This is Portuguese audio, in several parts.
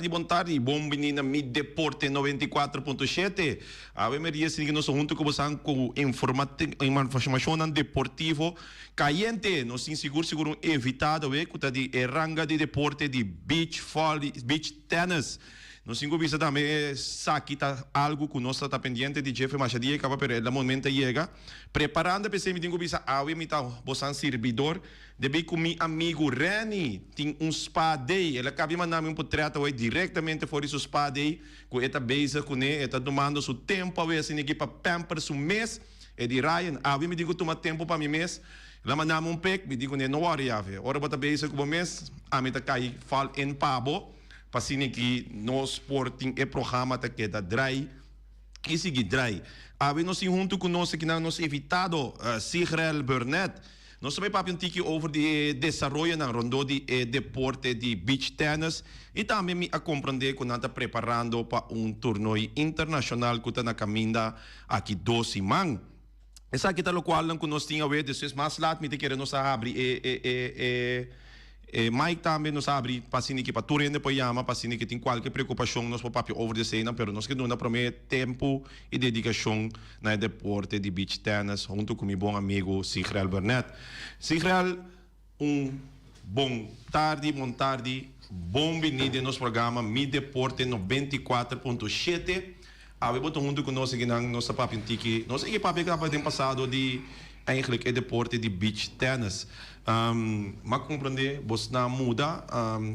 bom tarde. Bom menina, Mi Deporte 94.7. Ave Maria, se nós junto com você com informação deportivo caliente, nós seguro evitado, que tá de ranga de deporte de beach tennis. Nós visa também saquita algo que nós está pendiente de Jeff Machadia, que para el momento chega. Preparando para me visa ave me tá bosan servidor, debe com meu amigo Reni, tem spa day, ele acaba mandando portreto diretamente fora do spa day, que está base com ele, está tomando seu tempo, a ver se ninguém para pamper seu mês, e de Ryan, ave me digo toma tempo para mim mês. Lá mandamos pec, me digo não worry ave, ora bota base com o mês, a me tá cai fal em pabo. Pasine que no Sporting e programa tá que da dry e seguir dry. Ave nós junto com nós que nós evitado Sigrel Burnett. Nós também papo um tiki over de desenvolvimento na rondo de deporte de beach tennis e também me a compreender que nós está preparando para torneio internacional que está na caminha aqui 12 man. Essa aqui tá lo qual não nós tinha ver desses mais lat me te querer nós abrir Mike também nos abre para que para turende para chama para que tem qualquer preocupação nos papi over the cena, pero nós que não promete tempo e dedicação na deporte de beach tennis junto com meu bom amigo Sigrel Burnett. Sigrel, bom tarde, bom vindo no programa Mi Deporte 94.7. Ave botou junto com nós aqui na nossa papi tiki, nós aqui papi que tem passado de eigenlijk é deporte de beach tennis. Mas compreender, você não muda,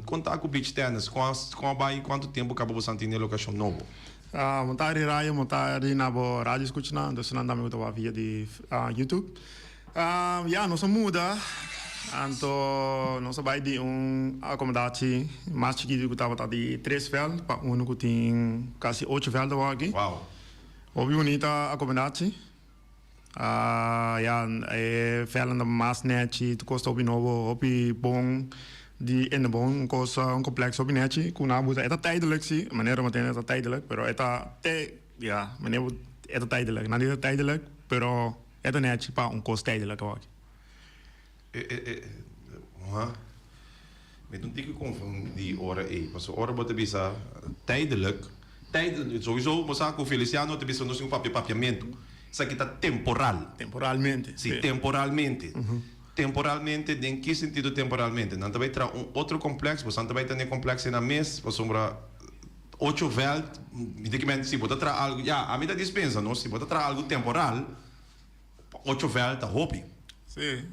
contar com beach tennis, quanto tempo acaba você ter locação nova? Montari Raya, montari na rádio escutando, então não dá muito via de YouTube. Não muda, então nós vai de acomodatie mais chiquito que estava de 3 velds, para que tem quase 8 velds aqui. Wow. Houve bonita acomodatie. Velden mas netje, tu kost op in op bon die in de bon kost een complex op netje. Kuna moet het tijdelijk zie, meneer meteen het tijdelijk, pero meneer het tijdelijk, nou niet tijdelijk, pero het netje pa een kost tijdelijk ook. Met een dikke confirm die oren pas oren wat bisa tijdelijk, sowieso mosaco Feliciano te bisa nos um papiamento. Isso aqui está temporal. Temporalmente. Sim, temporalmente. Temporalmente, em que sentido temporalmente? Não vai ter outro complexo, você não vai ter complexo na mesa, você sombra 8 veld, medicamente, se você trazer algo, a mim dispensa, não? Se você trazer algo temporal, 8 veld, tá hobby. Sim,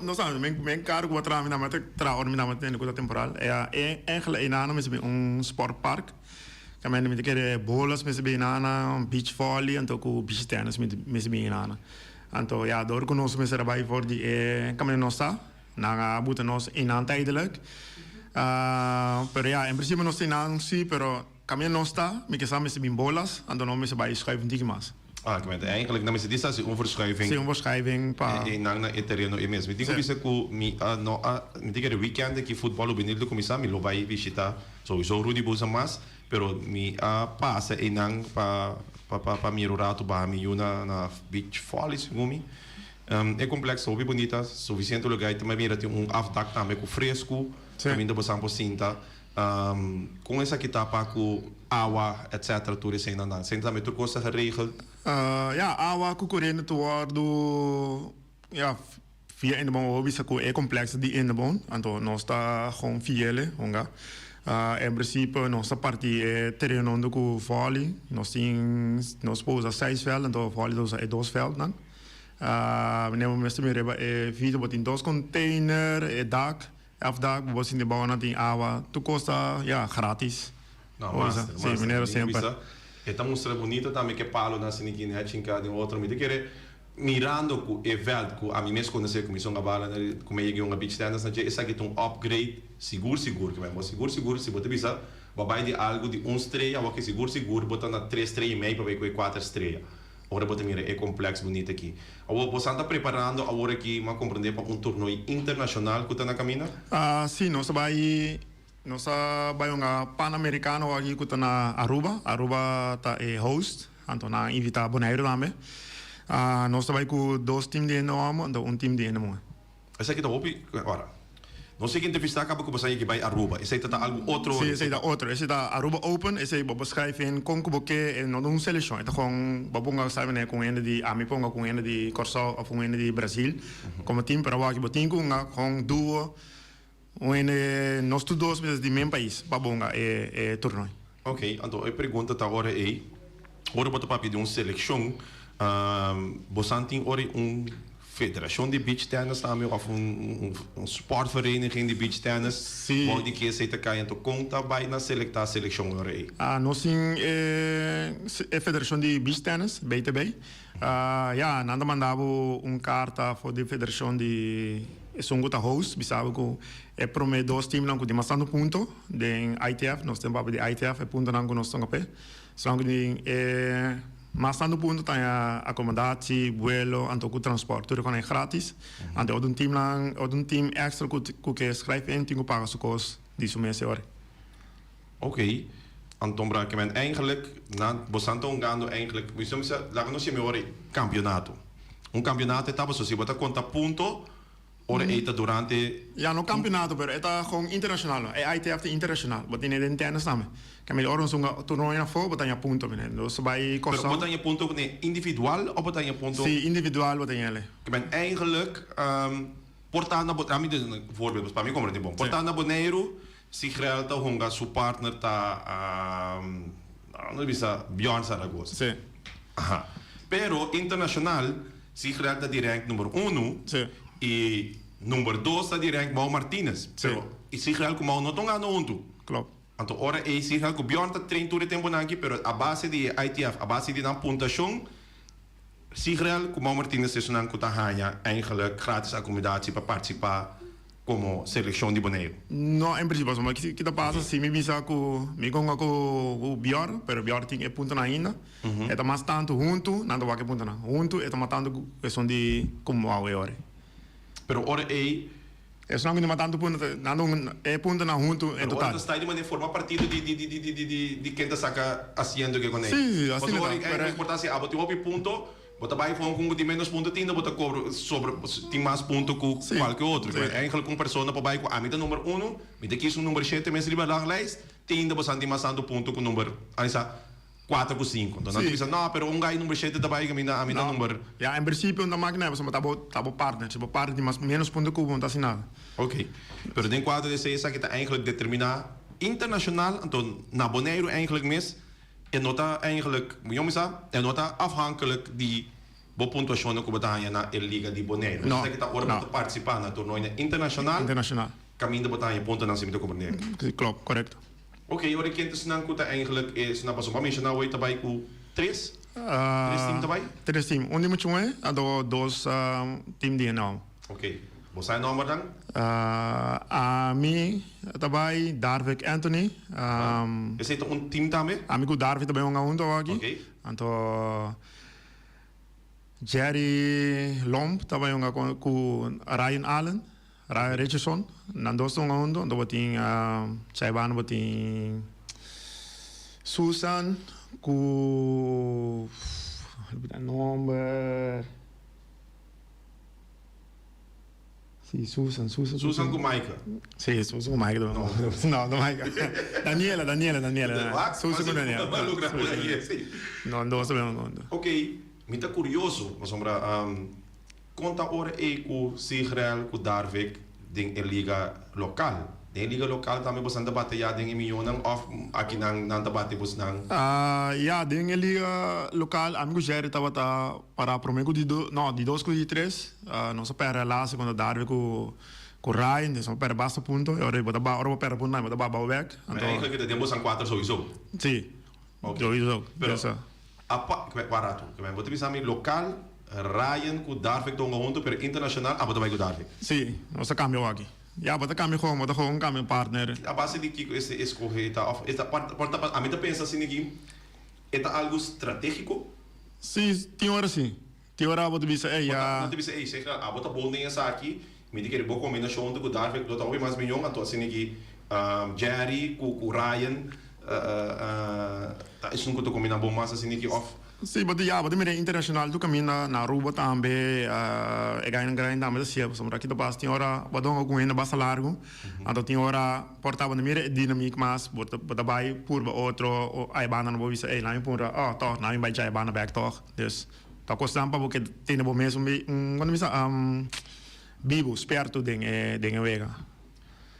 não sabe, men caro que eu trazer na mata, trazer coisa temporal, eigenlijk een sportpark. Kami namin kaya bolas met binana, beach volley, en ook beach tennis met binana. Anto door konos met erbij voor die kami nosta, na buiten nos in tijdelijk. Pero in principe nos in aan si, pero kami nosta, met samen met bin bolas, en dan met bij schuiven die mas. Ik weet eigenlijk dat is een overschuiving. Sim, overschuiving pa. En na terreno e mesmo. Digo bisa ku mi de weekend que futebol o benito começar mi lo vai visitar. Sowieso Rudy Bosa mas, pero mi passa e nang pa mi rurato ba mi una na beach volley segumi. É complexo, obi bonita, suficiente lugar, também mira tem afdak também com fresco, também do bosan pocinta. Com essa etapa com água, etc. Tudo isso ainda não. Sem também tu coisa geregeld. Água com corrente do via in de bon hobby se é complexo de in de bon. Então nós está com fiele, honga. Em princípio nossa parte é terreno onde com volley, nós pousa 6 velds, então volley é 2 velds, não? Wanneer we meer video wat in 2 container, dak. Afdak, você de bom tem água, tu custa gratis. Não, mas sim, mineiro sempre. É tão mostrando bonito também que palo na siniquinha, chinca de outro, me querer mirando com evento com a mim mesmo conhecer como são a bala, como é que um beach tennis, né? Essa aqui um upgrade seguro que vai, mas seguro se você bisa, vai de algo de 1 estrela, ou que seguro, botando na 3 estrelas e meio para ver com 4 estrelas. Agora você mira, é complexo, bonito aqui. Você está preparando agora aqui, mas compreender para torneio internacional que está na caminha? Sim, nós vai um pan-americano aqui que está na Aruba. Aruba está host, então na invita Bonaire também. Nós vai com 2 times de Enoma e 1 time de Enoma. Essa aqui está hobby, agora. não sei que entrevista acaba com você que vai Aruba. Esse tá algo outro. Sim, esse é outro. Esse é Aruba Open, esse é para escrever em concuboque não uma seleção. É com babunga sabe né com ele de Amiponga com ele de Corsal ou com ele de Brasil. Como time para o aqui botinho com duo. Nós todos de mesmo país, babunga é torneio. Ok, então a pergunta tá agora aí. Ora botar papi de uma seleção. Você tem ora federação de beach tennis também of sportvereniging de beach tennis. Sim. Mooi die keer zitten kan je toch conta bij na selection rei. Nós temos a Federação de Beach Tennis, BTB. Nós mandamos carta para a Federação de Sunguta Host, bisabo que é para mim dois times não que bastante ponto de ITF, nós temos de ITF é ponto não que nós estamos a pé. Só que bastante ponto tem acomodatie, vuelo, anto com transporte, tudo é grátis. Ante um time extra que escreve em tem que pagar suas disso mês hora. Ok. Anton Braak, men eigenlijk, na Bosanto Ongando eigenlijk, we zullen zeggen, laten we zien meer campeonato. Un campeonato etapa, so si bota conta punto, ora eta durante. Ja, no campeonato, pero eta gewoon internacional. ITF internacional, wat in het tennis namen. Kami oron sunga toernooi na voor, botanya punto benen. Dus bij Kosovo. Maar botanya punto nee, individual of botanya punto? Sí, individual botanya le. Ik ben eigenlijk portando bot, ami een voorbeeld, para mim como bom. Portando boneiro, si grelta honga su partner ta não bisa Bjorn Saragossa. Sí. Aha. Pero internacional, si grelta direct número 1. Sí. E número 2 está direct Mau Martinez. Sí. Pero e si grel como não tonga no unto. Klopt. Então, ora é si grel que Bjorn tá trein tudo tempo nanki, pero a base de ITF, a base de na pontuação, si grel como Mau Martinez is nan kuta hanya eigenlijk gratis accommodatie para participar como seleção de boneiro. No, em princípio, mas que passa se me visa com me gonga com o Bjorn, pero Bjorn tem ponto na ainda. Eta mais tanto junto, nada vai que ponto na. Junto, eta matando questão de como a hora. Pero ora é só que matando ponto, nada é ponto na junto em total. Ora está de maneira forma partido de quem está saca haciendo que com ele. Sim, assim é importância, abote o ponto. Bota bij gewoon com de menos ponto tinda bota cobro sobre tem mais ponto que qualquer outro. Eigenlijk com persona para com a meta número 1, me daqui um número 7 mês de lá lijst, tinda bastante mais tanto ponto com número, aí está 4 com 5. Então não precisa não, pero gai número 7 daí que a meta número. Ja, em princípio não máquina, mas tabo partner, tipo partner de mais menos ponto que o tá assinado. Ok. Pero den quadro de essa que está eigenlijk determinar internacional, então na Bonaire eigenlijk mes é nota eigenlijk, é nota afhankelijk die pontuação que botar na Liga de Bonaire. Não. Você que está agora para participar na torneio internacional. Internacional. Caminho de botar ponto na cima do Bonaire. Klopt, correto. Ok, ora quem está não kuta eigenlijk is na passo para mencionar hoje também com 3. 3 times também? 3 times. Onde muito é? Ado 2 times de não. Ok. Você é nome dan? A mim também Darvik Anthony. Esse é time também? A mim com Darvik também um aunto aqui. Ok. Então Jerry Lomb também com Ryan Allen, Ryan Richardson. Nandos um aunto. Então botin Chaiban botin Susan com number. Sì, Susan con Maika. Sì, Susan con Maika. No, Maika. Daniela. Susan con Daniela. No, non sappiamo. Ok, mi sta curioso, ma sembra conta ora e cu Sigrel, cu Darvik, ding e liga local. De liga local também você anda bate já ding e miljoen of aqui não bate você não. Ja, ding e liga local, amigo Jerry tava para prometo de 2 com de 3, não só para relação com Darvik com Ryan, só para basta ponto, e ora para ponto, não, bota ba back. Então, eigenlijk de tempo são 4 sowieso. Sim. Okay. Sowieso. Pero barato, que bem, você pensa local Ryan com Darvik tonga junto, pero internacional, bota vai com Darvik. Sim, não se cambia aqui. Ja, bota gewoon cambio partner. A base de que esse escorrer of esta porta a mim pensa assim aqui, é algo estratégico? Sim, tem hora sim. Tem hora bota bisa ja. Bota bisa sei lá, bota bonding essa aqui, me diz que ele boa combinação com Darvik, bota o mais milhão, então assim aqui Jerry com Ryan, tá isso nunca tô combinando bom massa assim aqui off Sim, mas já, mas também internacional tu caminha na Aruba também, é ganhando grande também assim, somos aqui da base tem hora, badong algum ainda basta largo, então tem hora portava na mira dinâmica mas bota vai por outro aí banda não vou ver aí lá em pura, tô, não vai já banda back toch, dus tá custando para porque tem no mesmo quando me vivo, esperto den wega.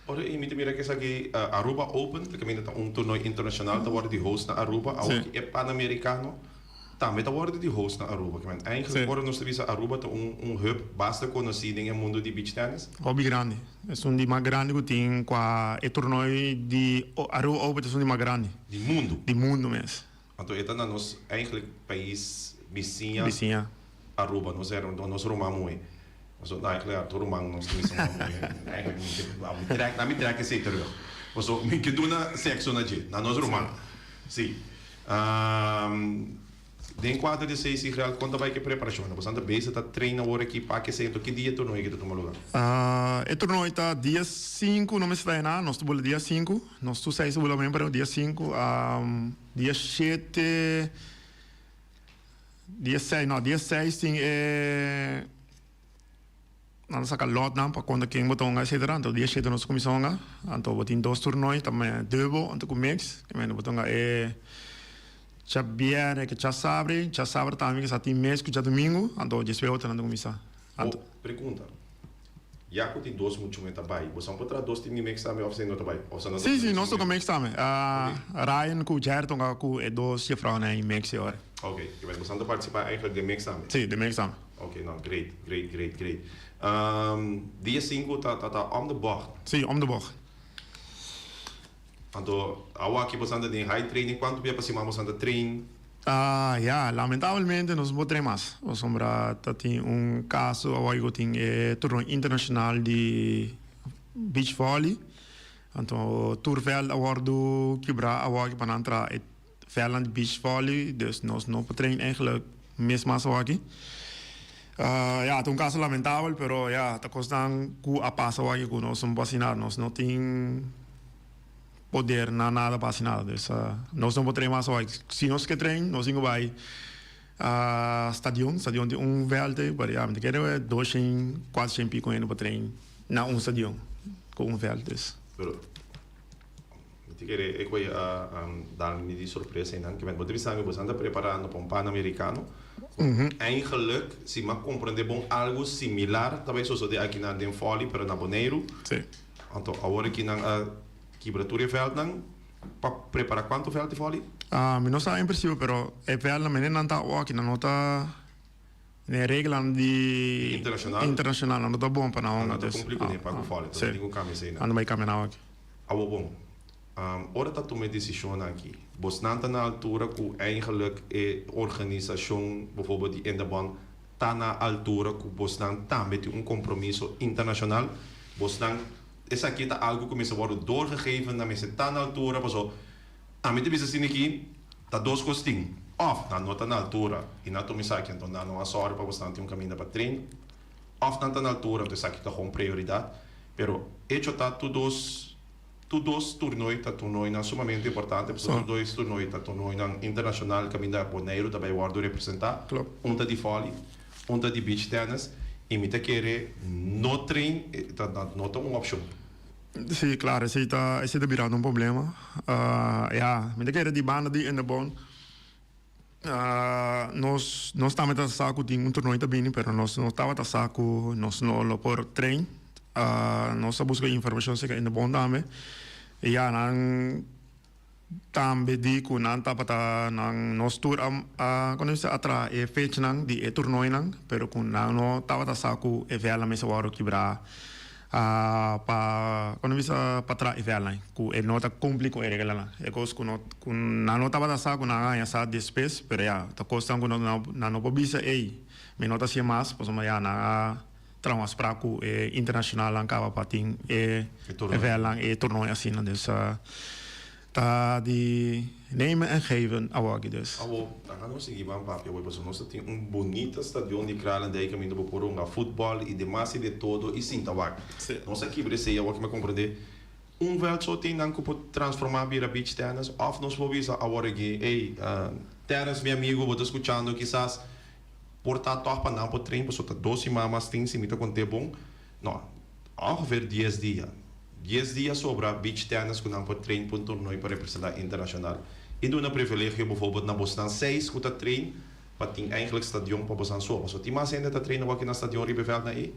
Ora, e me mira que essa aqui Aruba Open, que também é torneio internacional, tá worden die host na Aruba, ook é pan-americano. Também está worden die host na Aruba. Eigenlijk worden nós visa Aruba hub bastante conhecido no mundo de beach tennis. Hobby grande. É um de mais grande que tem com o torneio de Aruba Open, é um de mais grande. De mundo? De mundo mesmo. Então, é na nos eigenlijk país vizinha. Vizinha. Aruba, nós era nós romamos. Nós eigenlijk a Romang nós missão eigenlijk na me trek esse terug. Nós me que duna sexo na je, na nós romang. Sim. Den quadro de 6 real, quanto vai que preparação? Você anda bem, está treinando agora aqui para que seja que dia torneio que tu toma lugar? O torneio está dia 5, não me está nada, nós estamos dia 5, nós estamos 6 também para o dia 5, dia 7, dia 6, não, dia 6 tem nós saca lot não para quando quem botou etc. Então dia 7 nós começamos, então botin 2 torneios, também double, então com mix, que mesmo botou já viene que já sabe também que já tem mês que já domingo, então já espero outra não começar. Pergunta. Já que tem 2 muito muito bem, você não pode trazer 2 times mix também ou você não trabalha? Sim, nós estamos mix também. Ryan com Jerton com é 2 chefrão em mix agora. Ok, você não participar eigenlijk de mix também? Sim, de mix também. Ok, não, great. Dia 5 tá om de bocht. Sim, om de bocht. Então, aqui você anda em high training, quanto tempo assim você anda trein? Lamentavelmente nós não podemos mais. Sombra tem caso agora tem torneio internacional de beach volley. Então, tourvel agora do quebrar agora para entrar veld de beach volley, dus nós não podemos eigenlijk mesmo aqui. É caso lamentável, pero tá custando que a passa aqui que nós somos vacinados, nós não tem poder nada para assinar. Nós não podemos mais. Se nós que trein, nós vamos vai stadion de veld, mas já, quero 200, 400 pico ainda para trein na stadion com veld. Pero, eu quero dar-me de surpresa ainda, que você anda preparando para pan-americano. Eigenlijk, se me compreender bom, algo similar, talvez só de aqui na Den Folly, pero na Bonaire. Sim. Então, agora aqui na quebratura veld para preparar quanto veld de Folly? Não sei em princípio, pero é veld na menina não está aqui na nota na regra de internacional não está bom para não. Não está complicado para o Folly, então tem que caminhar. Não vai caminhar aqui. Bom. Ora dat tomei decisão aqui. Você não está na altura que eigenlijk a organização, bijvoorbeeld die Indebon, está na altura que você não também tem compromisso internacional. Você não, essa aqui está algo que começa a ser doorgegeven, na mensen está na altura, mas a mim te assim aqui, está 2 costinhos. Of não está na altura, e não tomei aqui, então não há sorte para você não ter caminho para treino. Of não está na altura, então essa aqui está com prioridade. Pero, hecho está todos torneios é sumamente importante, porque 2 torneios internacional que ainda Bonaire também guardo representar, de volley, de beach tennis, e me querer no trein, não é uma opção. Sim, claro, esse está virando problema. Me querer de banda de Indebon. Nós estamos a saco de torneio também, mas nós não estamos a saco, nós não por trein. Nós buscamos informação sobre Indebon também. E também digo não está para nós tour quando você atra fecha não de torneio não, pero com não estava a saco e vela mesa waro quebrar para quando você para e vela com ele não está complicado ele lá é coisa com não estava a saco não ganha essa despesa, pero está custando não pobisa me nota se mais pois mas na traumas para que internacional acaba para ting vela torneio assim não dessa tá de nemen en geven awagi dus. Dan nós seguir van papi, nós tem bonito estadion de Kralendijk caminho por futebol e demais de todo e sim tawak. Nós aqui brece eu que me compreender. Veld só tem não que pode transformar vira beach tennis of nós vou visa agora que Terence, meu amigo, vou estar escutando, quizás, por estar top para não por trem, por estar 12 mamas, tem se me tá com bom. Não, ongeveer 10 dias. 10 dias sobra beach tennis que não por trem para um torneio para representar internacional. E do een privilégio, bijvoorbeeld, naar Boston 6, goed dat train, wat die eigenlijk stadion para Boston so. So, die mensen dat trainen wat in het stadion Ribbevel na e?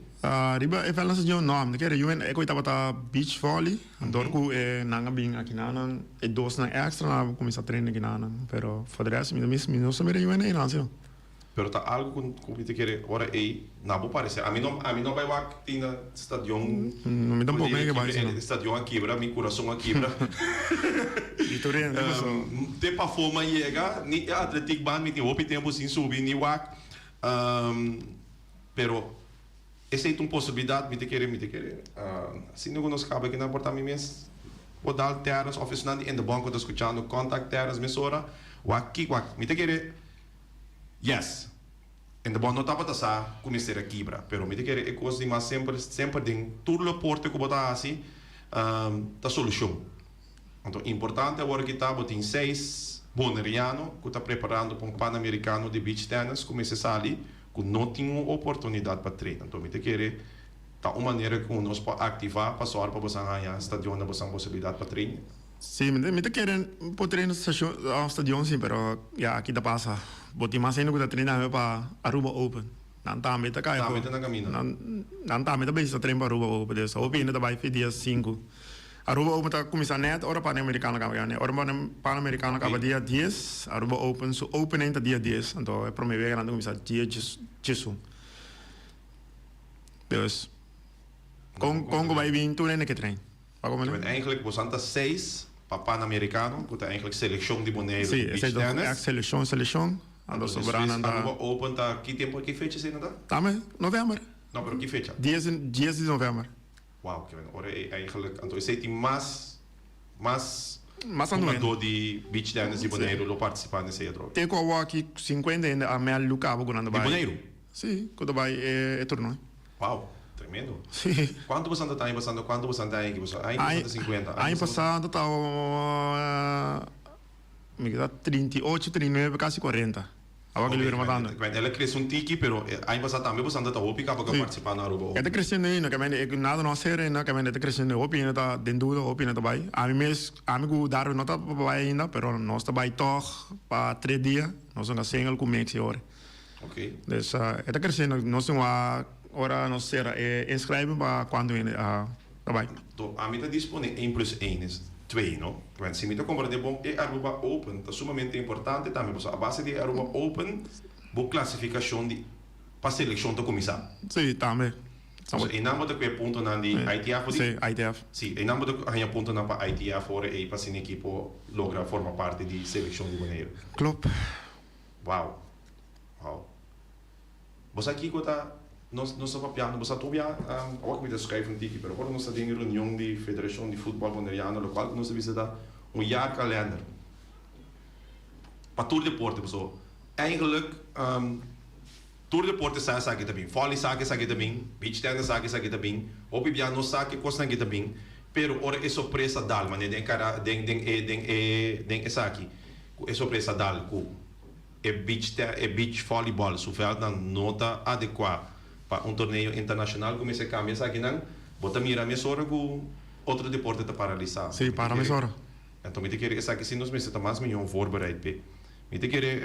Riba e fala stadion não, me quero eu ko itaba ta beach volley, andor ku e nanga bing aqui nana e dos na extra na começar a treinar aqui nana, pero for the rest me não se me eu nem não, assim. Pero tá algo com te querer ora e na bo parecer. A mim não vai wak tina stadion. Não me dá um pouco que vai. Stadion aqui, bra, mi coração aqui, bra. Vitória, de para forma chega, ni atletic band mi tem opi tempo sin subir ni wak. Pero essa é uma possibilidade, me te querer. Se não nos cabe que não importa mim mesmo, vou dar terras oficinas em the banco tô escutando contact terras mesora, wak, me te querer. Yes. En de bom não estava a começar aqui, pero me dizer é coisa de mais sempre tem tudo o porto que botar assim, a solução. Então, importante agora que está botem 6 boneriano que está preparando para um pan-americano de beach tennis, começa ali, que não tem uma oportunidade para treinar. Então, me dizer tá uma maneira que nós pode ativar para só para você ganhar stadion na você possibilidade para treinar. Sim, me te querem por treinar no stadion sim, pero ya aqui da passa. Boti mas ainda que treinar para Aruba Open. Não tá me tá cai. Tá me tá na caminho. Não tá me tá bem treinar para Aruba Open. Dessa Open ainda vai fazer dia 5. Aruba Open tá começando net, ora pan-americano acaba né. Ora pan-americano acaba dia 10, Aruba Open, so Open ainda dia 10. Então é para me ver que não começar dia 10. Dus Congo vai vir tudo ainda que trein. Eigenlijk was aan 6 para pan-americano, que é eigenlijk seleção de boneiro. Sim, essa é a seleção. Ando sobrando anda. Open tá que tempo que fecha se ainda? Também novembro. Não, pero que fecha? 10 de novembro. Wow, que ora é eigenlijk, então esse tem mais anuente de beach tennis de boneiro lo participar nesse outro. Tem que eu aqui 50 ainda a minha luca quando vai. De boneiro? Sim, quando vai é torneio. Wow. Tremendo. Sim. Quanto você está passando? Quanto você está aí? Aí 50. Aí passado está me dá 38, 39, quase 40. Agora que ele vira matando. Ela cresce tiki, pero aí passado também você está opica para participar na Aruba. Está crescendo ainda, que nada não ser ainda, que está crescendo, opina está dentro, opina está vai. A mim amigo dar não está vai ainda, pero nós está vai toch para 3 dias, nós somos single com Mexico hora. Ok. Então, está crescendo, nós somos ora não será inscreve para quando vai. Então, a mim está disponível 1+1 2, não? Se me está comprando bom é Aruba Open, é sumamente importante também, porque a base de Aruba Open, boa classificação de para seleção da comissão. Sim, também. So, em nome de que ponto na de ITF? Sim, ITF. Sim, em nome de que ponto na para ITF fora e para sin equipo logra formar parte de seleção de boneiro. Klopt. Wow. Você aqui está nós estamos piano, nós estamos ook met de schrijven tiki, pero agora nós estamos em reunião de Federação de Futebol Boneriano, no qual nós visita jaar kalender. Para todo deporte, pessoal. Eigenlijk, todo deporte sai aqui também. Volley sai aqui também, beach tennis sai aqui também, hobby piano sai aqui costa aqui também, pero ora é surpresa dal, mas den cara den essa aqui. É surpresa dal com beach volleyball, so veld na nota adequada. Para torneio internacional como esse caminho aqui não bota mira mesora com outro deporte está paralisado. Sim, para mesora. Então me te querer essa aqui se nós meses mais melhor voorbereid pe. Me te querer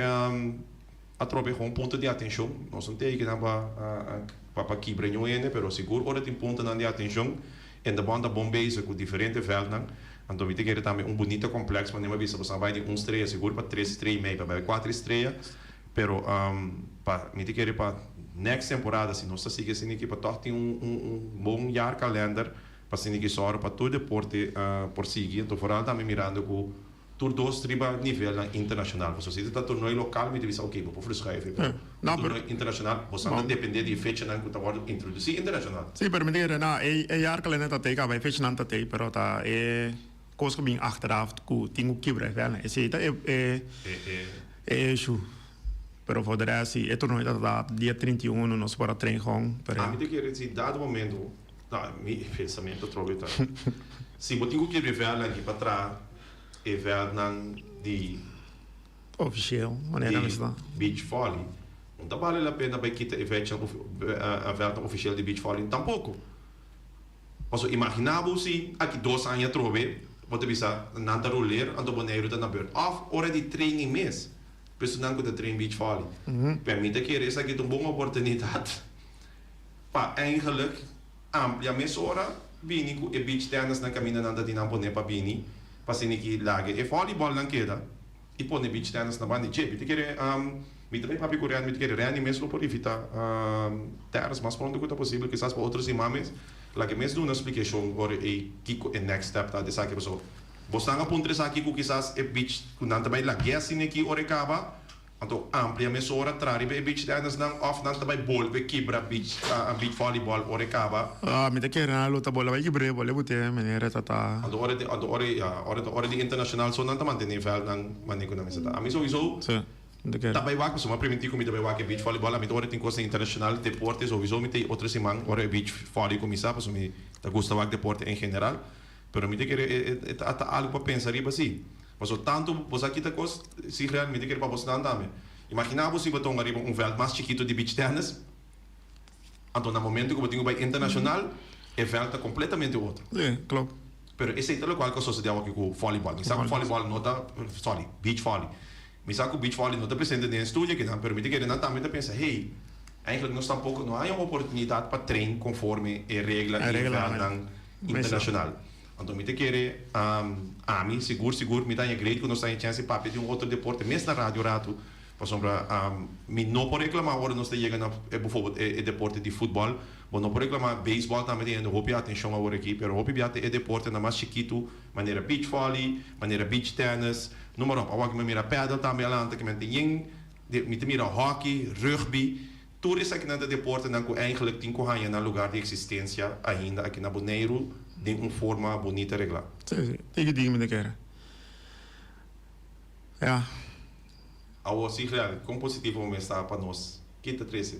atrobe com ponto de atenção. Nós não tem que dar para quebrar nenhum pero seguro ora tem ponto de atenção en de banda bom bezig com diferente velden. Então me te querer também bonito complexo, mas nem vista você vai de estreia seguro para 3 estrelas meio para 4 estrelas. Pero para me te querer para next temporada, se nós seguir assim aqui, para tem bom jaar calendar para seguir só para todo deporte por seguir, então fora também mirando com tur dos triba nível internacional. Você se está torneio local, me diz ok, vou por schrijven. Não, torneio internacional, você não depende de fecha não que está agora introduzir internacional. Sim, pero me diga, não, jaar calendar tá tega, vai fecha não tá tega, pero tá coisa que bem achteraf, que tem o quebra, né? Esse é isso. Pero for the rest, é torneio da dia 31, nós para treinar. A mim te quero dizer, dado momento, meu pensamento troca tá. Se eu tenho que revelar aqui para trás, é verdade de Officieel, wanneer dan is dat? Beach volley. Não vale a pena para kita efeito a verta oficial de beach volley tampouco. Mas imaginava se aqui 2 anos trove, você bisa nanta roller, ando boneiro da na beurt. Of already training mês. Pessoal que train beach volley. Permite que essa aqui uma boa oportunidade. Pa eigenlijk amplia mesora bini ku e beach tennis na camina nanda di nampone pa bini pa siniki lage e volleyball lang queda e pone beach tennis na bandi che bite kere mi também papi coreano mi kere reani meslo por evita terras mas pronto quanto possível quizás para outros imames la que mes do una explication or e kiko e next step ta de sake so bostanga puntre sake ku quizás e beach ku nanta bai la guess siniki ore kaba anto amplia mesora trari be beach tennis nang off nanta bai ball be kibra beach beach volleyball ore kaba Mi te keren na luta bola vai kibre bola bute menere tata. ore di international so nanta mantene vel nang maniko na mesata ami sowieso Sì, mi te keren. tabai wak so ma primitico mi tabai wak beach volleyball ami ore tin costa international deporte sowieso mi te outra semana ore beach volley comisa so mi ta gusta wak deporte in general pero mi te kere ata algo para pensar riba si. Mas tanto você aqui tá cos se realmente quer para você andar me. Imaginava se botar arriba veld mais chiquito de beach tennis. Então no momento que eu tenho vai internacional, o veld tá completamente outro. Sì, klopt. Pero esse é o qual que sucede aqui com voleibol. Me sabe voleibol nota, sorry, beach volley. Me sabe beach volley nota presente no estúdio que não permite que não também pensa, hey, eigenlijk nós tampouco não há uma oportunidade para treinar conforme a regra internacional. Então, me te querer, ami, seguro, me dá a grade que nós temos chance para pedir outro deporte, mesmo na rádio rato, por exemplo, me não pode reclamar agora nós estamos chegando a, por deporte de futebol, mas não pode reclamar beisebol também tem hopi atenção agora aqui, mas hopi é deporte na mais chiquito, maneira beach volley, maneira beach tennis, número um, agora que me mira paddle também lá, que me te mira hockey, rugby, tudo isso aqui na deporte não que eigenlijk tem que ganhar no lugar de existência ainda aqui na Bonaire de uma forma bonita reglar. Sì, ik die me te keren. Ja. Ao assim, como positivo momento está para nós. Kita 13.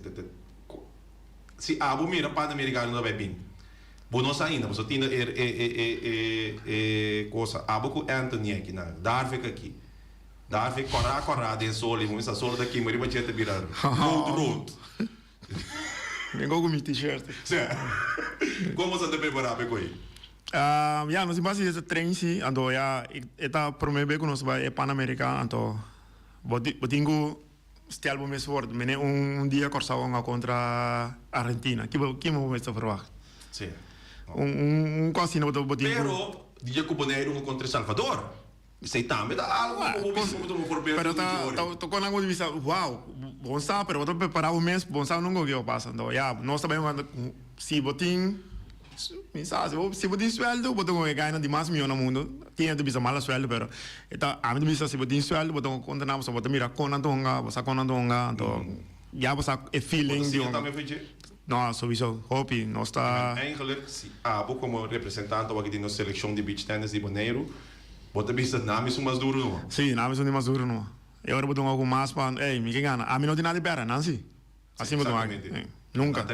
Se a mira para americano não vai bem. Bonos ainda, você tem coisa. Abo com Anthony aqui na. Daar fica aqui. Daar fica corra de sol, vamos a sol daqui, mas vai te virar. Road. Vengo com meu t-shirt. Como você está preparado para isso? Ja, nós vamos fazer treino sim, então ja, eta promete que nós vai Pan-Americano, então botingo stel bom mês fort, mene dia corsawa contra Argentina, que mo mês verwacht. Sim. Cosino botingo. Pero dia que o Bonaire contra Salvador. Sei também dá algo como for bem. Pero tá com algo de vista, wow, bom sabe, pero outro preparar o mês, bom sabe nunca que eu passo, então ja, nós também se botinho se você tem sueldo, você ganha de mais milhões no mundo. Tinha de bisa mala sueldo, pero a mim bisa se você tem sueldo, você condenamos, você mira com a tonga, você com a tonga, então já você é feeling de não, sowieso, hopi, nós está. Eigenlijk, como representante aqui na seleção de beach tennis de Bonaire, você bisa names mais duro não? Sim, names são mais duro não. Eu agora botou algo mais para, ei, me gana, a mim não tem nada de pera, não sim? Assim botou aqui, nunca.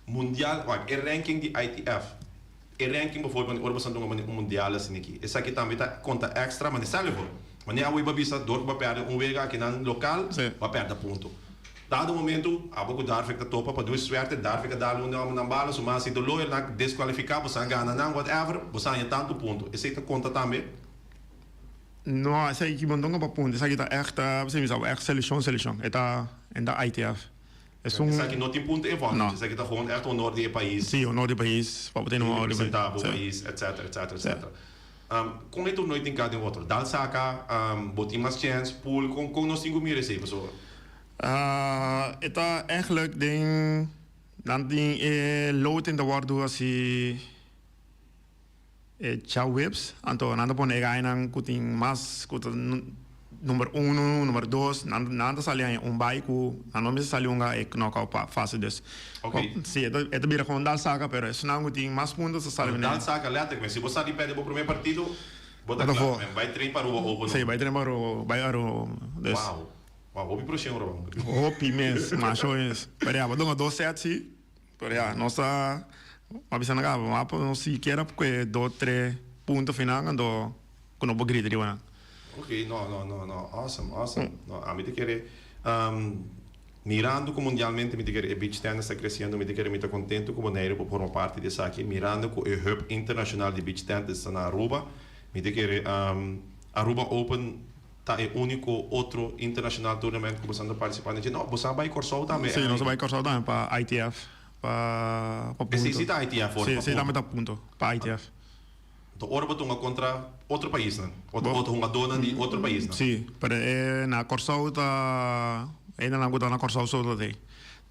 Mundial, o ranking de ITF. O ranking bijvoorbeeld, we hebben een mondial assim aqui. Essa aqui também tá conta extra, mas é salvo. Mas a Uiba bisa dor para perder vega aqui no local, para perder ponto. Dado momento, a pouco dar fica topa para dois suerte, dar fica dar na bala, so mas se do lawyer na desqualificar, você ganha não whatever, você ganha tanto ponto. Essa aqui conta também. Não, essa aqui mandou para ponto. Essa aqui tá você me sabe, seleção. Eta ITF. Isso aqui não tem ponto envolvido. Isso aqui está gewoon echt o norte do país. Sim, o norte do país. Para ter um representável país, etc. Como é que nós temos cada outro? Dal saca, botem mais chance, pool, como nós temos meer esse pessoa? Eta eigenlijk ding dan ding lood in de waarde als je ciao webs, anto nanda pon egainang kuting mas número 1, número 2, nada saliam bairro, não me saliu knockout fase dus. Okay. Sim, é também com dal saca, pero isso não tem mais pontos a salir. Dal saca letterlijk, se você ali perde o primeiro partido, bota claro, vai treinar para o open. Sim, vai treinar para o dus. Wow, hopi pro senhor, hopi mesmo, macho is. Pero ja, we 2 sets sim. Pero ja, nossa, mas bisa naga, mas não se quer porque 2, 3 pontos final, ando com o grito de uma. Ok, no. Awesome. No, a mí te quiere, mirando como mundialmente, me te quiere, el beach tennis está creciendo, me te quiere, me está contento como Neiro por formar parte de aqui, mirando que el hub internacional de beach tennis está na Aruba, me te quiere, Aruba Open tá é o único outro internacional tournament que você anda participando. Não, você vai Corsol também. Sim, nós vai Corsol também para ITF, para ponto. Sim, tá ITF hoje. Sim, também tá ponto para ITF. Então, ora você contra outro país, né? Outro uma dona de outro país, né? Sim, para na Corsol tá ainda não gosta na Corsol só daí.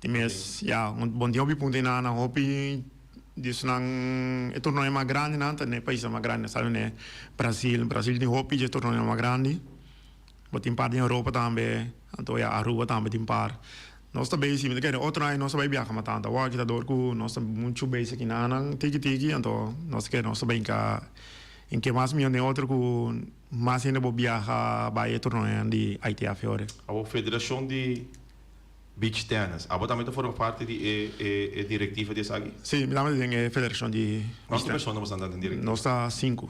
Mas, ja, bom dia o ponto na hopi disso não é torneio mais grande, não, né? País mais grande, sabe, né? Brasil tem hopi de torneio mais grande. Tem parte em Europa também, então a Aruba também tem parte. Nós também, se me quer outro ano, nós também viajamos tanto. O aqui da Dorco, nós também muito bem aqui na tiki, então nós também em que mais me outro que mais ainda vou viajar para o torneio de ITF agora. A Federação de Beach Tennis, a também forma parte da diretiva desse aqui? Sim, me também a Federação de. Quantas pessoas nós andamos em diretiva? Nós está 5.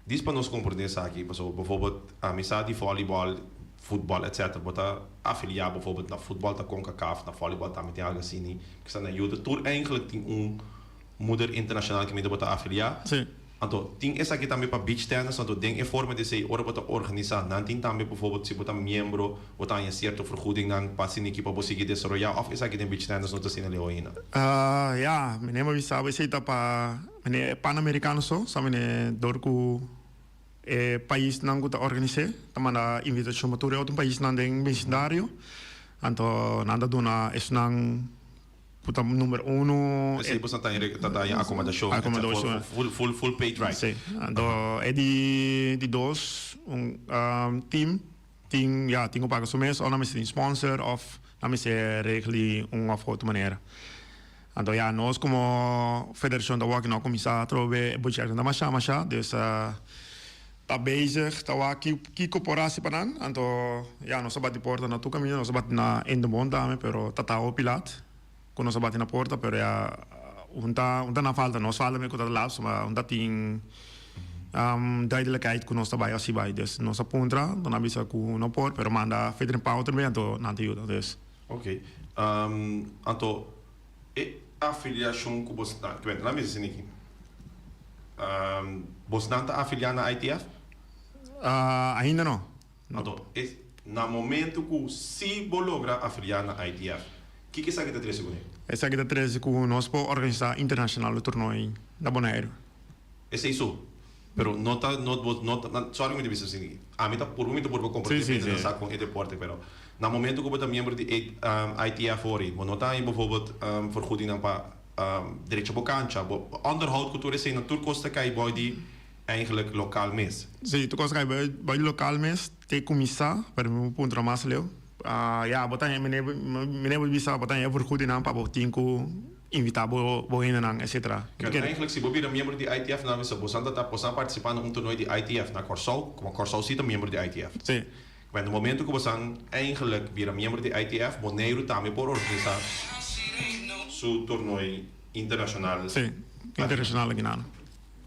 Diz para nós compreender isso aqui, bijvoorbeeld amizade, voleibol, futebol, etc. Bota afiliar bijvoorbeeld naar voetbal, naar CONCACAF, naar volleybal, daar met algo assim, que está na Jude Tour. Eigenlijk tem moeder internacional que me bota afiliar. Sim. Então, tem essa aqui também para beach tennis, então tem a forma de ser, ora bota organizar, não tem também, bijvoorbeeld, se bota membro, bota uma certa vergoeding, não passa em equipa para seguir desarrollar, ou essa aqui tem beach tennis, não está sendo leoína? Ja, me lembro bisa, we zitten para Pan-Americano só, sabe, né, dorku país não está organizado, também a invitação para outro país não tem vecindário, então nada dona é não puta número 1. Esse você está em acomodação, full paid, right? Sim, então é de dois team, tem que pagar o mês, ou não tem sponsor, ou não se regele uma outra maneira. Então nós como federação da WAC não começar a trabalhar budget da machá, dus tá bezig, tá aqui que corporação para não, então nós bate porta na tua caminho, nós bate na endemont também, pero tá o pilat, quando nós bate na porta, pero unta na falta, nós fala me que tá lá, mas unta tem duidelijkheid que nós trabalha assim vai, dus nós aponta, dan avisa que não pode, pero manda federal para outro bem, então não te ajuda, dus. Ok, então a afiliação que você está, que lá me dizem aqui, você não está afiliado na ITF? Ainda não. Então, no momento que se logra afiliar na ITF, o que é isso aqui da 3 segundos? Essa aqui da 3 que nós podemos organizar internacional o torneio da Bonaire. Esse é isso? Pero não está, só me diz assim, a mim está por compartilhar dançar com o deporte, pero no momento que você é membro de ITF hoor, maar não está aí, bijvoorbeeld, vergoeding para direito para cancha, onderhoud cultuur zijn natuurkosten kan je bij die eigenlijk lokaal mis. Sim, tu consegue bij lokaal mis, te comissa, per um ponto mais leu. Botar meneer bisa, botar je vergoeding para botar que invitar boindo não, etc. Eigenlijk se você é membro de ITF, não você está participando torneio de ITF na Corsol, como Corsol cita membro de ITF. Sim. Maar no momento que você eigenlijk vira membro de ITF, Bonaire também pode organizar su torneio internacional. Sim, internacional aqui não.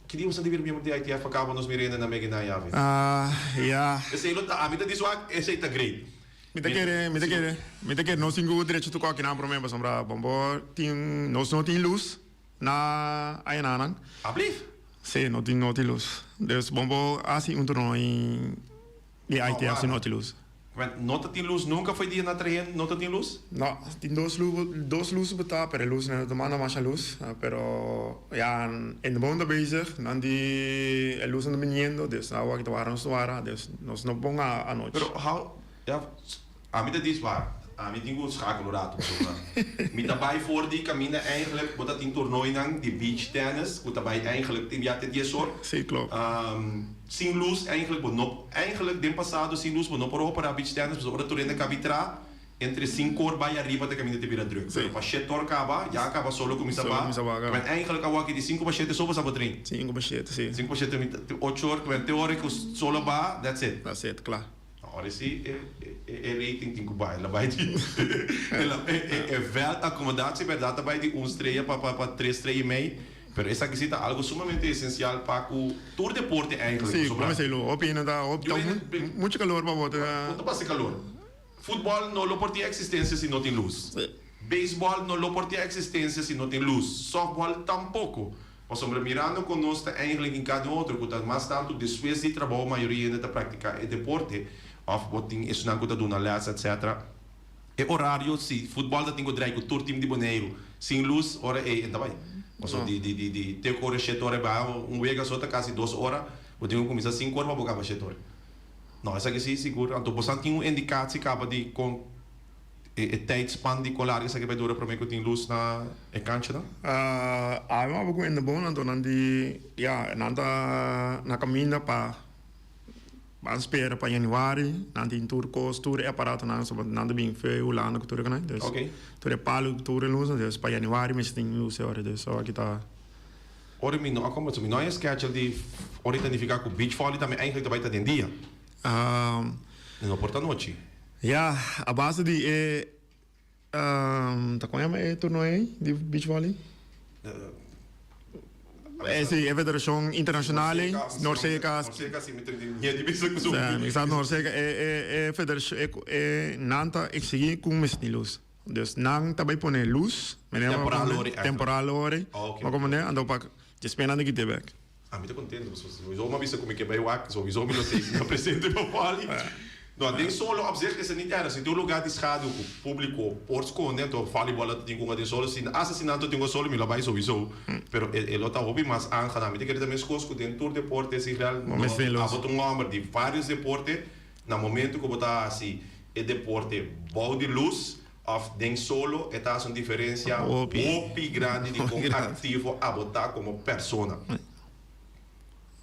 Que dia você devia membro de ITF acaba nos mirando na mega na Yave? Esse aí luta, a vida disso esse tá great. Me te quer, nós temos o direito de tocar aqui na problema, sombra, bombo, nós não tem luz na aí não. Ablief? Sim, não tem luz. Dus bombo assim torneio de ITF sem luz. Nota tem luz, nunca foi dia na treino, nota tem luz? Não, tem duas luzes betaal, pero luz não demanda mais luz, pero em de mundo bezig, não de luz não viniendo, dus nou aqui waren nos waren, dus nós não bom a noite. Pero a mim diz waar, a mim tem um schakelo rato, me daarbij voor die camine eigenlijk, wat dat in toernooi dan, die beach tennis, wat daarbij eigenlijk, ja dit soort. Sim, klopt. Sem luz, eigenlijk de passado sem luz, não por para beach tennis, mas ora turenda cabitra entre 5 horas vai arriba da caminho de vira druk. Pero para 7 horas acaba solo começa a mas eigenlijk ao aqui de 5 para 7 só você vai treinar. 5 para 7, sim. 5 para 7, 8 horas, 20 horas que solo vai, that's it. That's it, claro. Agora sim, é rating tem que vai, ela vai de é velha acomodatie, verdade, vai de 1 estreia para 3 estreia e meio. Pero esa visita es algo sumamente esencial para tu deporte eigenlijk. Sí, Sobra. como se lo opina da Yo mucho calor para botar. Quanto passa calor? Futebol não lo tem existência se não tem luz. Sí. Beisebol não lo tem existência se não tem luz. Softball tampouco. O sombra mirando conosco eigenlijk em cada outro, que mais tanto depois de trabalho, a maioria ainda está praticar o deporte, of botin isso não está dando alertas, etc. É horário, se futebol da tingo drei, o tour time de Boneiro, sem luz, hora é, então vai. O so de ter que correr 7 horas, vega só quase 2 horas, o tingo começa 5 horas para bocar para 7 horas. Não, essa que sim, seguro. Então, você tem uma indicação que acaba de com tijdspan die kolar is, bij door probeer ik luz na kantje dan? Aí eu vou indo bom, então nandi na caminho para espera para januari, nandi em turcos, tour é aparato na so nandi bem feio lá na cultura né. Dus tour é palo, tour luz, dus para januari mas tem luz agora, dus só aqui tá. Ora mi no, como se mi não é schedule de identificar com beach volley também eigenlijk daarbij dat in dia. No porta noite. Ja, a base de tá com é torneio de beach volley? Esse é a Federação Internacional Noorzeeka. Noorzeeka sim, me tem de bisa com zo. Ik sta Noorzeeka Federação nanta ik zie com mestilos. Dus nang tabay pone luz, temporal ore. Maar como né, ando para esperando que te back. Ah, me tô contente, sowieso uma vista como que vai o sowieso me notei na presente para volley. Não, nem solo op zich is het niet erg. In todo lugar de schaduw, público, portsco, né? Então, voleibol tem com de solo, sin assassinato tem com solo, me lá vai sowieso. Pero ele tá hobby mais aangenaam. Ik queria também escolher dentro do deporte esse real. Há um número de vários deportes. No momento que botar assim, é deporte bom de luz, of den solo, é tá uma diferença opi grande de como ativo a botar como persona.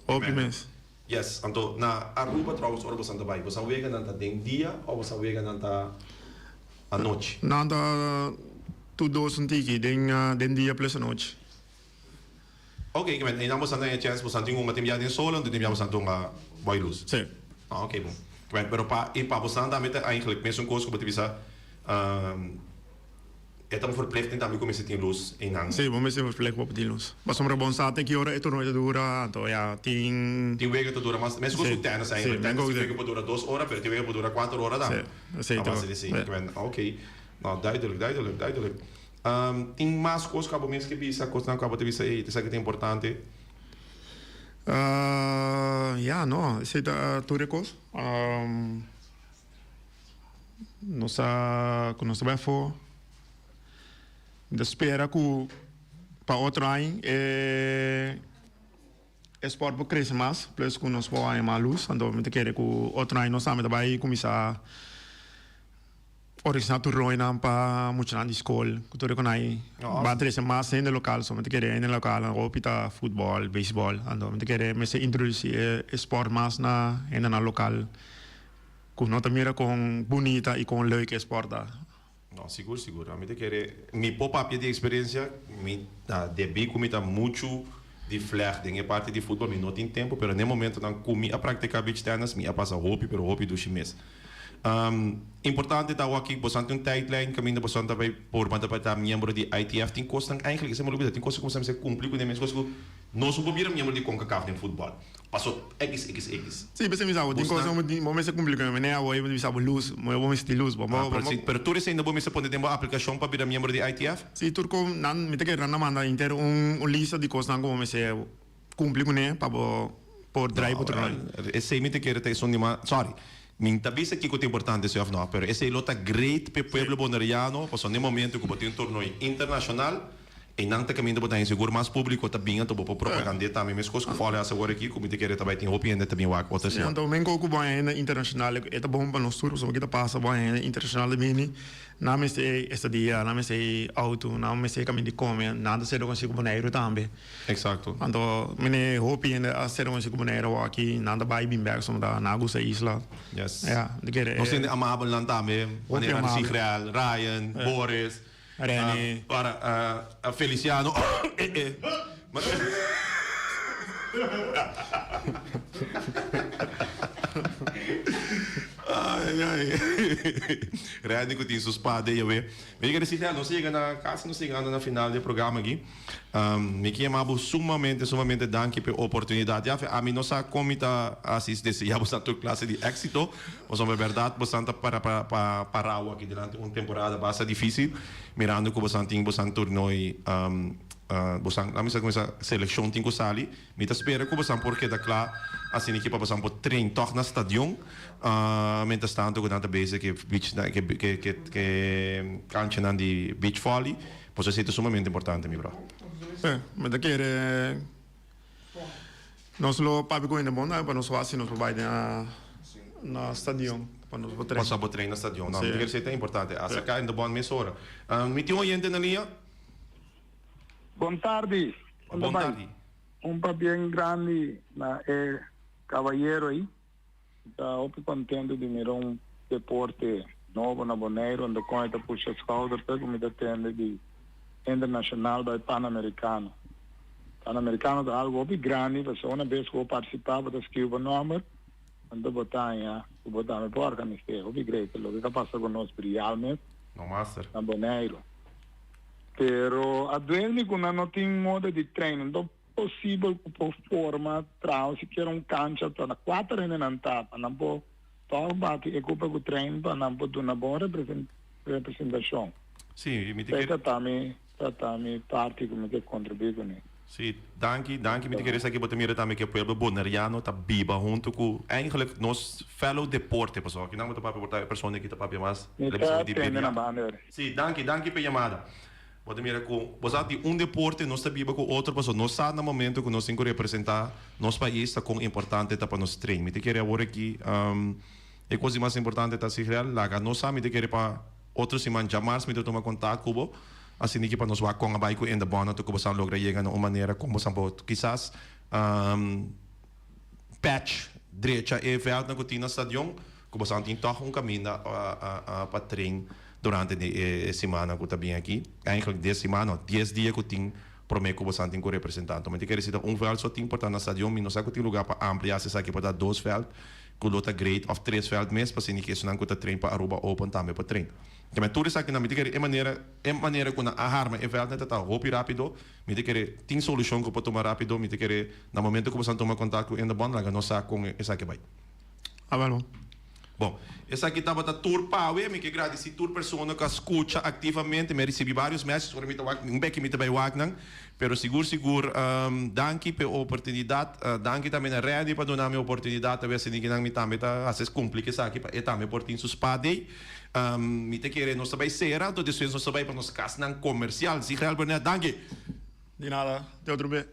Opi mesmo. Yes, então na Aruba trouwens ora você daarbij. Você wega nanta den dia ou você wega nanta a noite? Nanta tudo sentiki den dia plus a noite. Ok, men en ambos andan en chance, você tem uma temporada em solo, então temos andan uma boy luz. Sim. Ah, ok, bom. Men pero pa você anda met eigenlijk mensen koos op visa é tão verplichtend também como se tem luz em hang. Sim, vamos ser verplicht op die luz. Mas sommige bon zaten que hora itu nooit dura, então ja, tem wegen te dura, mas mensen koos op tennis eigenlijk. Tennis wegen te dura 2 horas, pero wegen te dura 4 horas dan. Sim, sim. Ok. Nou, duidelijk. Tem mais coisas que a mensen que bisa, coisas que a gente bisa, isso é importante. Ja, no, isso é tudo coisa. Nossa vai for de espera que para outro ano sport vai crescer mais, plus que nós vamos mais luz, então me quer que outro ano nós também vai começar originar tu roi na para muito na escola, que tudo que nós vai crescer mais no local, só me quer no local, ou pita futebol, beisebol, então me quer me se introduzir sport mais na local, que nós também com bonita e com leuk sport da. No, seguro. A mí te quiere, mi pop-up de experiencia, mi debi comita mucho de flair, de parte de fútbol, mi no tem tempo, pero en el momento dan comi a practicar beach tennis, mi a passa hobby, pero hobby do chimes. Importante dat we aqui, bastante een tijdlijn, caminho bastante bij por banda para membro de ITF, tem coisa eigenlijk, isso é muito tem coisa como se cumprir com as coisas que nós somos membro de CONCACAF no futebol. Passou X. Sim, você me sabe, tem coisa como se cumprir com a minha, eu me sabe luz, eu vou me sentir luz, pero tu ainda vou me se pode ter uma aplicação para virar membro de ITF? Sim, tu com nan me te quer na manda inteiro lista de coisas como me se cumprir com né para por drive por trabalho. Esse me te quer ter som de sorry. Minta vista que é importante isso não, pero esse é lota great para o povo bonaireano, passou no momento que botou um torneio internacional e não tem caminho botar em seguro mais público também, então para propaganda também, mas coisas que falam agora aqui, como te quer também tem hope ainda também o outra sim. Então bem que bom ainda internacional, é bom para nós todos, só que passa bom ainda internacional mini, não me sei estadia, não me sei auto, não me sei caminho de comer, nada se consigo boneiro também. Exato. Então, me hope ainda a ser consigo boneiro aqui, nada vai bem back, som da Nagusa isla. Yes. Ja, de quer. Nós temos amável lá também, maneira Sigreal, Ryan, Boris, Reni, para Feliciano. Ai. Ready ko tin suspade yawe. Me quer dizer, não chega na casa, não chegando na final do programa aqui. Me que amabo sumamente danke pela oportunidade. A mim não sa comita assistir se já bastante classe de éxito. Mas é verdade, bastante para aqui durante uma temporada bastante difícil. Mirando que bastante torneio bosan kami sa seleksyon ting ko sali mita espera ko bosan porque da kla assim equipa bosan po train toch na stadion mentas tanto ko nata base que beach que cancha na di beach volley posso ser sumamente importante mi bro mas daqui é nós lo papi ko ina bona para nós assim nós vai na stadion para nós botar posso botar na stadion não quer dizer é importante essa cá ainda bom mesora me tinha oyente na linha. Boa tarde. Boa tarde. Bien grande na cavalheiro aí. Está muito contente de mirar deporte novo na Bonaire, onde conta puxa escalda, pega me atende de internacional da Pan-Americano. Pan-Americano é algo bem grande, você uma vez que eu participava da esquiva número, onde botar me porca me fez, bem grande, o que passa conosco realmente. No master. Na Bonaire. Pero a dueño não tem modo de treino, então é possível que por forma se quer cancha para 4 anos não tá, para não pôr bate e culpa o treino para não pôr uma boa representação. Sim, me diga. Tá me parte como que contribui com isso. Sim, danke, me diga isso aqui botar mira também que o povo bonariano tá biba junto com eigenlijk nos fellow deporte pessoal, que não muito para botar pessoa que tá para mais. Sim, danke pela chamada. Pode mirar com você tem deporte nós está viva com outra pessoa nós sabe no momento que nós temos que representar nosso país está com importante tá para nos treino me te querer agora aqui é coisa mais importante tá se real lá nós sabe me te querer para outro semana chamar me te tomar contato com assim que para nós vai com a bike in the bona to que você logra chegar de uma maneira como você pode quizás patch direita e veld na cortina stadion que você tem toch caminho para treino durante a semana que eu estou aqui. Eigenlijk 10 semanas, 10 dias que eu tenho prometo que você tem que representar. Mas eu quero dizer que veld só tem importante no estadion, mas não sei que tem lugar para ampliar, se sabe para dar 2 veld, que o outro grade of 3 veld mesmo, para se não quer que eu treino para Aruba Open também para treino. Mas tudo isso aqui não me diga é maneira que a arma é veld não está roupa rápido, me diga tem solução que eu posso tomar rápido, me diga no momento que você toma contato com o bom, não sabe com isso aqui vai. Bom, essa aqui estava da tour Power, me que agradecer tour pessoa que escuta ativamente, me recebi vários mensagens, sobre um beque me também wagnan, pero seguro, danke pela oportunidade, danke também na rede para dar a oportunidade, talvez se ninguém me também tá, às vezes complica isso aqui, e também por ter suspade, me te querer nós também ser, então depois nós também para nós casar comercial, se real bem, danke. De nada, te outro bem.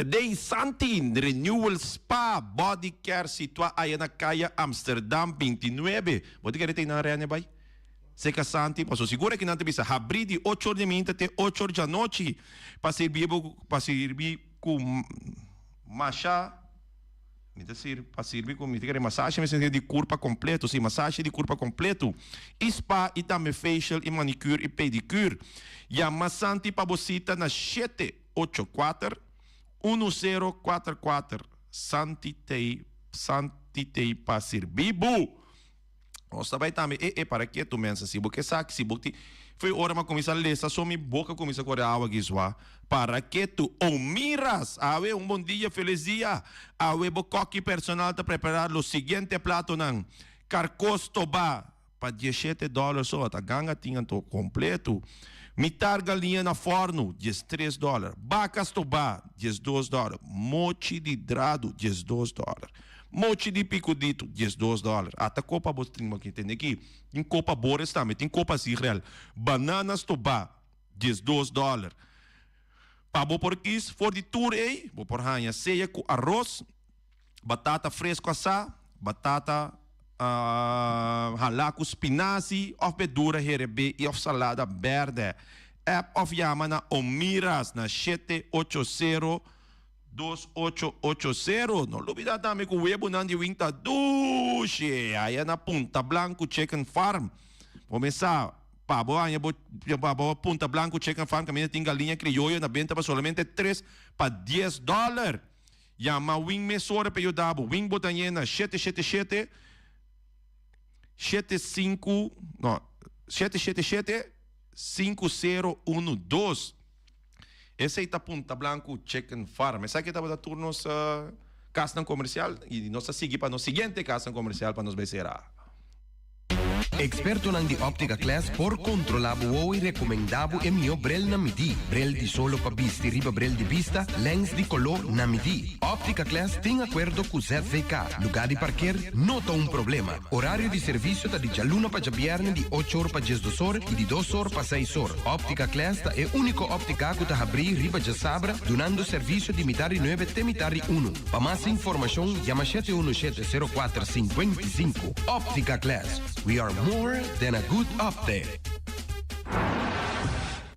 Day Santin, Renewal Spa, Body Care, situa aí na Caia Amsterdam 29. Pode querer ter na área, vai? Seca Santi, posso segura que não te bisa. Abrir de 8 horas da manhã até 8 horas da noite. Para servir com massagem. Para servir com massagem, mas de corpo completo, sim, massagem de corpo completo. Spa e também facial e manicure e pedicure. E a Massanti para você na 784 1044 Santitei para servir. Nós também para que tu mensa se porque sabe se você foi hora para começar a ler só minha boca começa a correr água aqui para que tu miras ave bom dia feliz dia ave bocoque personal te preparar o seguinte prato não carcos toba para $17 só tá ganga tinha to completo. Mitar galinha na forno, $13. Bacas tobá, $12. Mochi de drado, $12. Mochi de picudito, $12. Até copa bostrinho aqui, tem aqui. Tem copa boras também, tem copa Israel. Bananas tobá, $12. Pabo porquis, for de tour aí, vou por ranha, ceia com arroz, batata fresca assá, batata halaku spinazie of bedura herebe of salada verde. App of yama na Omiras na 780 2880. No olvida también que huevo nandi winta duche. Allá na Punta Blanco Chicken Farm. Começar pavo, Punta Blanco Chicken Farm, que também tem galinha criolla na venta para solamente 3 para $10. Llama Wing Mesora para ajudar. Wing Botanhena 777 5012. Esse aí tá Punta Blanco Chicken Farm. Essa aqui estava da turno sa casa comercial e nós seguimos para no seguinte casa comercial para nos becerá. Experto nang di Optica Class por controlabo e recomendabo e mio brel na midi. Brel di solo pa bisti riba brel di vista, lens di color na midi. Optica Class tem acordo com ZVK. Lugar de parquear nota un problema. Horário de serviço tá de jaluna pa jabierne di 8 horas pa 12 horas e di 2 horas pa 6 horas. Optica Class tá é único óptica que tá abrir riba de sabra, donando serviço de mitari 9 até mitari 1. Pa mais informação, chama 717-0455. Optica Class. We are more than a good update.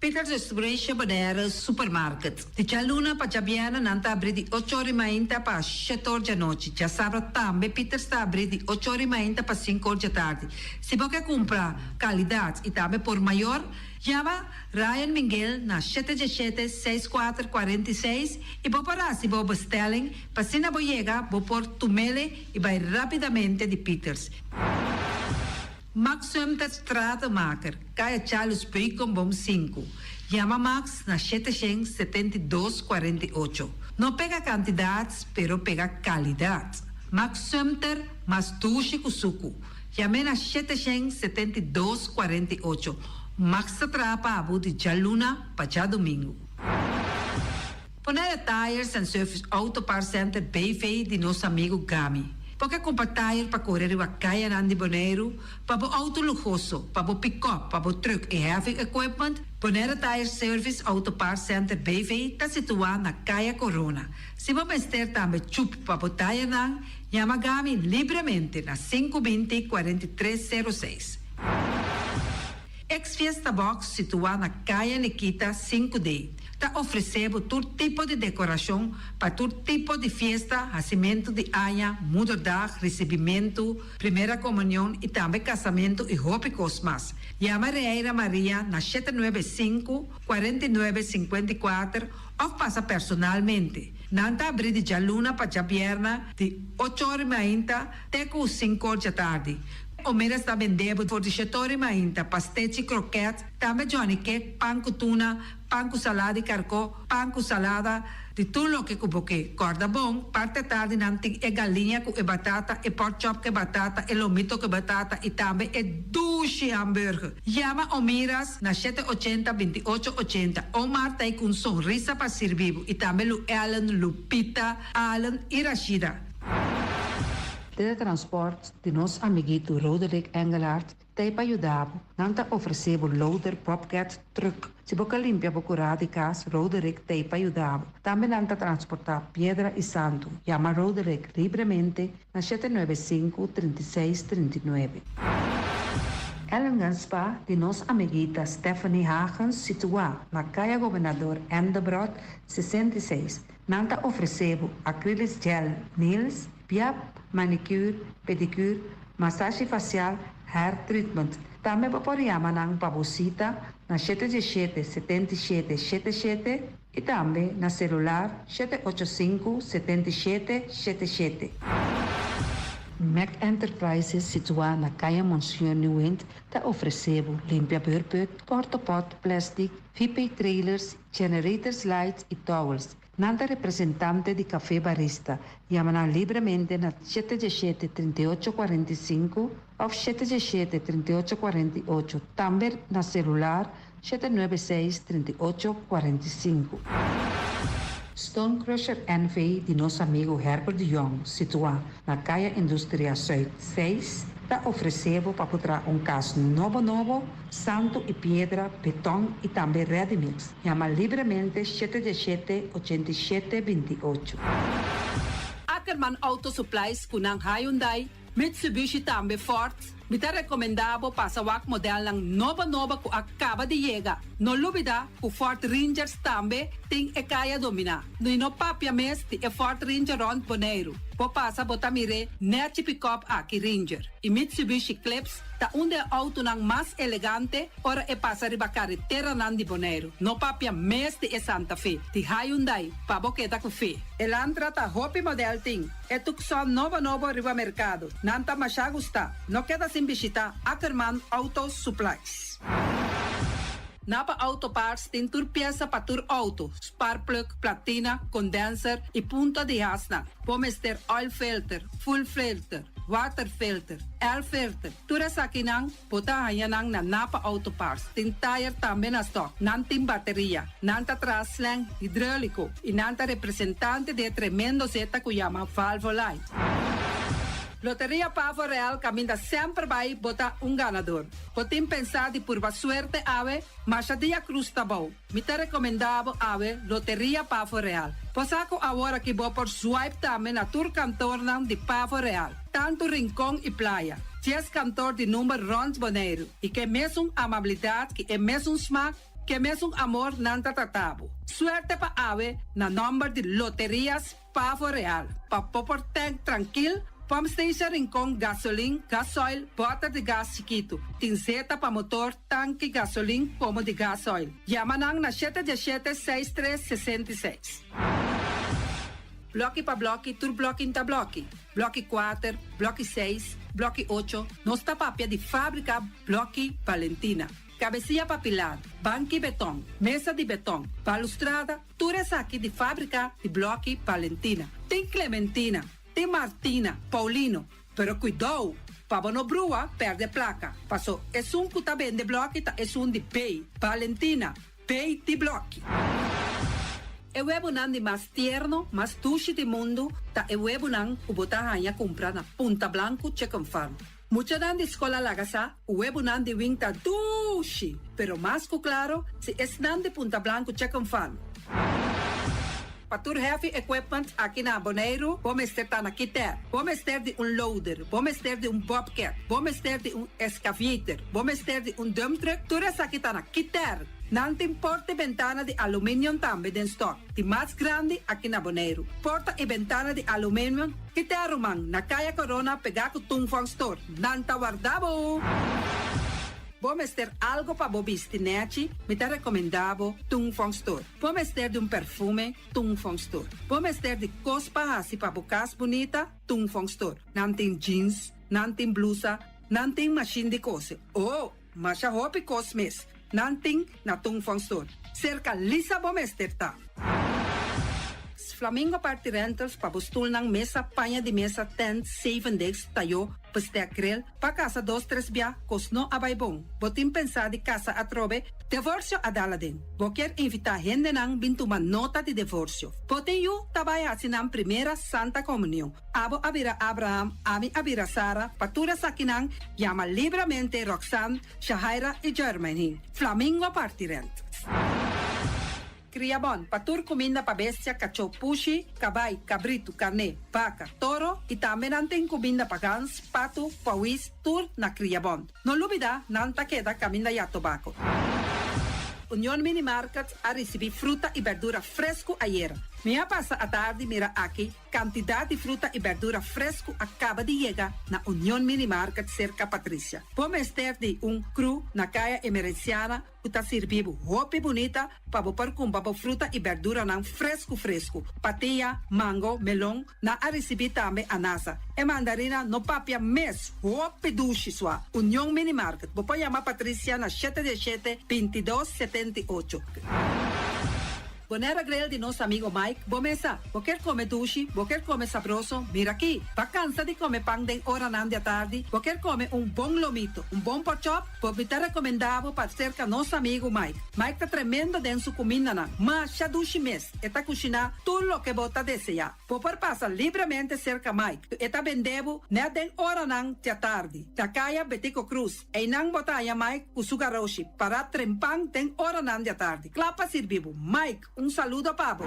Peter's Restoration Banera Supermarket. Di Jaluna pa Jabiana nanta abri di 8 ore mainta pa 7 ore da noite. Já sabra tambe Peter sta abri di 8 ore mainta pa 5 ore da tarde. Se você compra qualidade e tambe por maior, chama Ryan Miguel na 717-6446 e vou parar se vou bestelling, pa se na boiega, vou por tumele e vai rapidamente de Peters. Max Sumter Stratenmaker, Kaya Charles Bacon Bom 5. Chama Max na 772-48. Não pega quantidades, pero pega qualidade. Max Sumter, mas tuxe kusuku. Chame na 772-48. Max atrapa abu de Jaluna para já domingo. Ponera Tires and Service Auto Part Center BV de nosso amigo Gami. Porque compra tire para correr a caia Nandi Boneiro, para o auto luxuoso, para o pick-up, para o truck e heavy equipment, Bonera Tire Service Auto Parts Center BV está situado na Caia Corona. Se você ter também chup para o tire nan, chama Gami livremente na 520-4306. Ex-Fiesta Box situado na Caia Nikita 5D. Está oferecendo todo tipo de decoração para todo tipo de festa, nascimento de anha, mudança, recebimento, primeira comunhão e também casamento e roupas mais. Chama Reira Maria na 795-4954 ou passa personalmente. Nanta abrir de Jaluna para Jabierna de 8 horas da manhã até 5 horas da tarde. O mera está vendendo por 17 horas da manhã pastete croquete, também Johnny Cake, pão com tuna, pão com salada e carcó, pão com salada, de tudo o que cuboque. Corda bom, parte tarde nanti é galinha com batata, e pork chop com batata, e lomito com batata, e também é duche hambúrguer. Chama o Miras na 780-2880. O Marta aí com sorriso para servir, e também o Ellen, Lupita, Alan e Rashida. Teletransport de nosso amiguito Roderick Engelhardt tem para ajudar. Nanta ofereceu loader, bobcat, truck. Se você limpia a curada de casa, Roderick tem para ajudar. Também nanta transportar pedra e santo. Chama Roderick livremente na 795-3639. Ellen Ganspa, de nossa amiguita Stephanie Hagens, situada na Caia Governador Endebrot 66. Nanta ofereceu acrylic gel, nails, piap, manicure, pedicure, massagem facial, hair treatment. Também pode chamar ng pabusita na 77-77-77 e também na celular 785-7777. Mac Enterprises, situada na Caia Monsieur Nieuwend, está oferecendo limpiador-put, porta-pot, plástico, VIP trailers, generators lights e towels. Nada representante de café barista. Chama livremente na 717-3845 ou 717-3848. Também na celular 796-3845. Stone Crusher NV de nosso amigo Herbert de Jong, situado na Caia Indústria Zuid 6, está oferecendo para botar caso novo, santo e pedra, betão e também ready-mix. Chama livremente 717-8728. Ackerman Auto Supplies kunang Hyundai, Mitsubishi tambe Ford, Me te recomendavo pasawak model ng nova ku acaba de llegar. No lubida ku Ford Rangers tambe ting e kaya domina. No papia mes ti e Ford Ranger rond Bonaire. Po pasa botamire net pick-up aki Ranger. E Mitsubishi Eclipse ta unde auto nang mas elegante ora e pasa riba carretera nan di Bonaire. No papia mes ti e Santa Fe. Ti Hyundai pa boketa ku fe. Elantra ta hopi model ting. E tukson novo riba mercado. Nanta masya gusta. No queda sin visita Ackerman Auto Supplies. Napa Auto Parts tem tur pieza para tur auto, spark plug, platina, condenser e punta de hasna. Pomester oil filter, full filter, water filter, air filter. Tura sa kinang, puta hayanang na Napa Auto Parts. Tem tire também na stock, nantim bateria, nanta traslang hidráulico e nanta representante de tremendo zeta que chama Valvoline. Loteria Pavo Real caminha sempre vai botar ganador. Potem pensar de pura suerte ave, mas a dia cruz tá bom. Me te recomendava ave Loteria Pavo Real. Posaco agora que vou por swipe também na tour cantor de Pavo Real. Tanto rincão e praia. 10 cantor de número rond Bonaire. E que mesmo amabilidade, que é mesmo smaak, que mesmo amor nanta tatabo. Suerte pa ave na number de Loterias Pavo Real. Pa popor tank tranquil. Pump station Rincon, gasolina, gasoil, bota de gás chiquito. Tinzeta para motor, tanque gasolina como de gasoil. Yamanang na 717-6366. Bloque para bloque, tur bloque inta bloque. Bloque 4, bloque 6, bloque 8. Nossa papia de fábrica, bloque Valentina. Cabecilla papilar, banco e betão, mesa de betão, balustrada, tudo isso aqui de fábrica de bloque Valentina. Tem Clementina. Tem Martina, Paulino, pero cuidado, para não brua, perde placa. Passou, é que tá bem de bloco, tá, é de pay. Valentina, pay de bloco. É o nan de mais tierno, mais tushi de mundo, tá é o nan o botar a comprar na Punta Blanco Chicken Farm. Mucha nan de escola lagasa, o nan de winta tushi, pero mais claro, se é nan de Punta Blanco Chicken Farm. Patur heavy equipment aqui na Bonaire, vamos ter na Kiter, vamos ter de loader, vamos ter de bobcat, vamos ter de excavator, vamos ter de dump truck, tudo isso aqui na Kiter. Não tem porta e ventana de alumínio também em stock. De mais grande aqui na Bonaire. Porta e ventana de alumínio, Kiter man, na Caia Corona, pegar com Tungfang Store. Não tá guardado. Vamos ter algo para bobistinete, me te recomendavo Tungfang Store. Vamos ter de perfume, Tungfang Store. Vamos ter de cospa assim para bocas bonita, Tungfang Store. Não tem jeans, não tem blusa, não tem machine de coser. Oh, mas a roupa cosmes, não tem na Tungfang Store. Cerca lisa vamos ter tá. Flamingo Party Rentals para bustul ng mesa, panha de mesa, tent, 7 days, tayo, paste akrel, pa casa 2-3 bia, kosno abay bong. Botim pensa de casa atrobe, divorcio adala din. Boker invita gente nang bintuman nota de divorcio. Pote yu tabay asinang primera Santa Comunión. Abo abira Abraham, ami abira Sara, patura sakinang, llama libremente Roxanne, Shahaira y Germany. Flamingo Party Rentals. Criabon, patur comida para bestia, cachorro, pushi, cabay, cabrito, carne, vaca, toro e também tem comida para gans, pato, pauis, tur na Criabon. Não lubida, não taqueda caminda ya tobacco. União Mini Market a receber fruta e verdura fresco ayer. Minha passa a tarde mira aqui, quantidade de fruta e verdura fresco acaba de chegar na União Mini Market cerca Patrícia. Vamos ter de cru na caia emergenciana, que está servindo roupa bonita para pôr com fruta e verdura não fresco. Patia, mango, melão, na a receber também anasa. E mandarina no papia mês, roupa duche sua. União Mini Market. Vou chamar Patrícia na 717-2278. Bonera Grill de nosso amigo Mike. Bomesa, vou quer comer duche, vou quer comer sabroso. Mira aqui, vacança de comer pão de hora nan de tarde, vou quer comer bom lomito, bom pork chop, vou me ter recomendado para cerca nosso amigo Mike. Mike tá tremendo dentro sua comida nan, mas já duche mês, está cozinhando tudo o que bota desejar. Vou por passar livremente cerca Mike, está vendendo né den hora nan de tarde. Da caia Betico Cruz, e nan botaya Mike o sugaroshi para trempang den hora nan de tarde. Clapa servivo, Mike. Saludo, Pablo.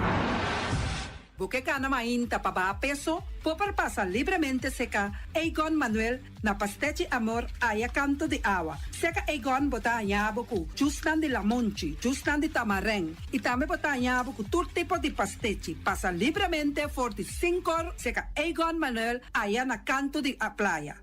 Porque gana mainta pa ba peso, popar pasa livremente seca Egon Manuel na pastete amor aya canto de agua. Seca Egon bota anyabuku, justan de lamonchi, justan de tamareng. Y también bota anyabuku todo tipo de pastete. Pasa livremente for the 5 seca Egon Manuel aya na canto de a playa.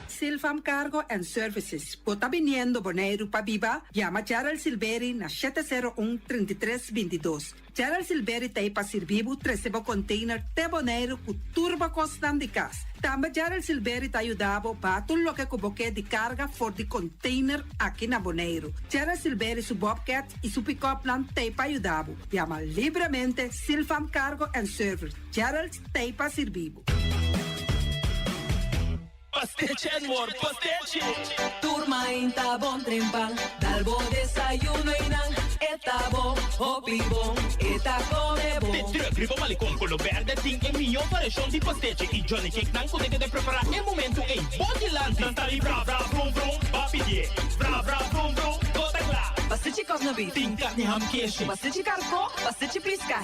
Silfam Cargo and Services. Bota viniendo Bonaire pa Biba, llama Gerald Silveri na 701-3322. Gerald Silveri tem pa servibo 13 container te Bonaire ku turba costan de cas. Também Gerald Silveri te ajudava para tudo lo que cuboque de carga for de container aqui na Bonaire. Gerald Silveri su Bobcat e su pick-up plan te pa ajudava. Llama livremente Silfam Cargo and Services. Gerald te pa servibo. Pastiche, amor, pastiche. Turma inta bon trempan, dal bo desayuno inan, eta bo, hopi bon, eta come bon. Te gribo malicom con lo verde, ting e mio paration di pastiche. I Johnny Cake nan con de preparar el momento e body lanti. Nantali bra bra brum brum, papi die. Bra bra brum brum, gota gla. Pastiche cos beef. Ting carne ham queijo. Pastiche carpo, pastiche pisca,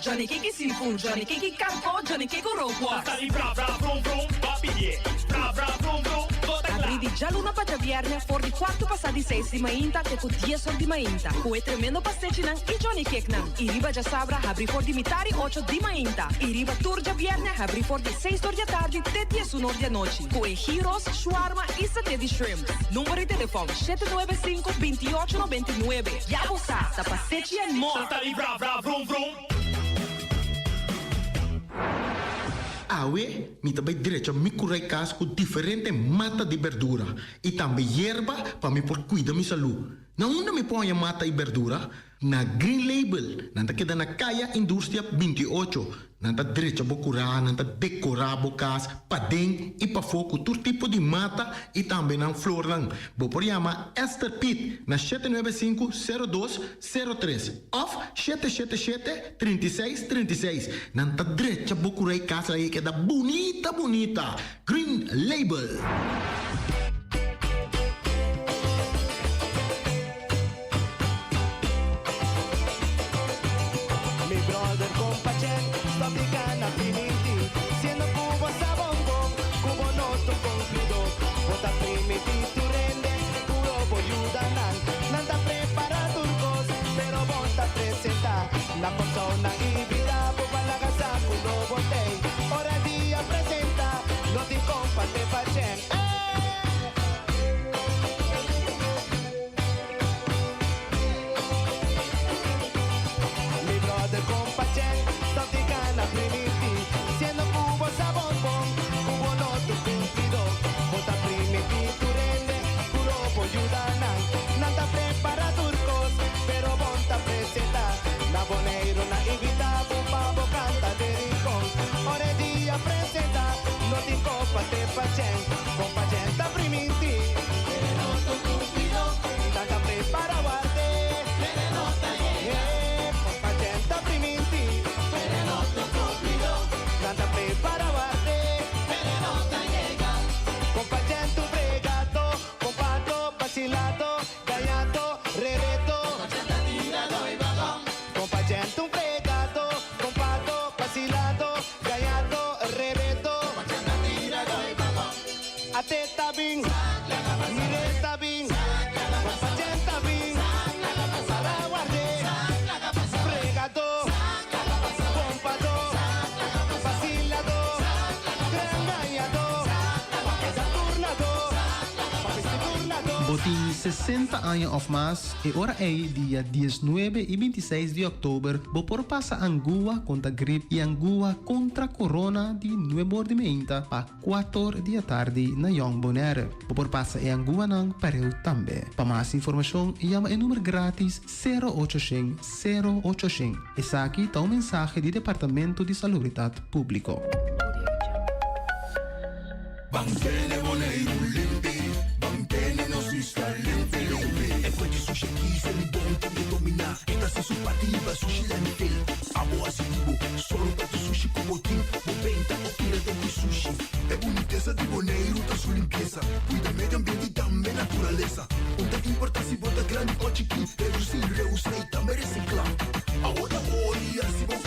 Johnny Cake seafood, Johnny Cake carpo, Johnny Cake roquas. Nantali bra bra brum brum, papi die. Bra bra brum brum, gota gla. Abri già luna pa viernes for di 4 passati 6 di mainta che con 10 sol di mainta. Kue tremendo pastiche nan i Johnny Cake nan. I riba già sabra abri for di mitari 8 di mainta. I riba turgia viernes abri for di 6 di tardi te 10 un'ora di noci. Kue gyros, shawarma e satè di shrimp. Numero di telefono 795-2899. Ya sa pastiche and more. Nantali bra bra brum brum. Awe, mi também direito a me curar casa com diferente mata de verdura e também erva para me por cuidar minha saúde. Na onde me põe a mata e verdura? Na Green Label, nanta queda na Caia Indústria 28. Nanta direito a curar, nanta decorar a casa, para dentro e para fogo, todo tipo de mata e também na flor lang. Vou por chamar Esther Pitt na 795-0203 of 777-3636. Nanta direito a curar a casa aí queda bonita, bonita. Green Label. La persona y vida por la casa culo botei. Ora dia presenta, no ti comparte facen. Mi brother compacen, sto ti cana primiti. Siendo cubo sabon bon, cubo no tu cumplido. Bota primiti tu rende, culo po ayudanan. Nanta prepara turcos, pero bonta presenta. La Bonaire na invita babo canta de rincón. Ore dia presenta, no ti copa te facen. Compagenta priminti, venenoso cupido. Tanta prepara guarde, venenosa llega. Compagenta priminti, venenoso cupido. Tanta prepara guarde, venenosa llega. Compagento fregato, compato, vacilato, gallato, rereto. Compagento un fregato, compato, vacilato, gallato, rebeto. A te está bien, mire está bien, compagenta bien, para guardar, fregato, compato, vacilado, gran gallato, saturnado, turnado. Botin 60 anos of mas e ora é dia 19 e 26 de outubro vou por passa Angua contra gripe e Angua contra corona de nuevo ordimenta a 4 da tarde na Young Bonaire. Vou por passa e Angua não pareu também. Para mais informação, chama o número grátis 0800 085. Essa aqui está mensagem do Departamento de Salubridade Público. Bangkene Bonaire limpi, bangkene nos está limpi. E poi di sushi chi se li bonti di dominar. Esta se su pativa sushi landfill. Amo asitivo, solo per sushi como team. Moventa o tira de sushi. É boniteza de Bonaire, tá sua limpeza. Cuida meio ambiente e também natureza. Onde que importa se bota grande ou chiquinho. Reduzir, reusar e também reciclar. Agora olha se vou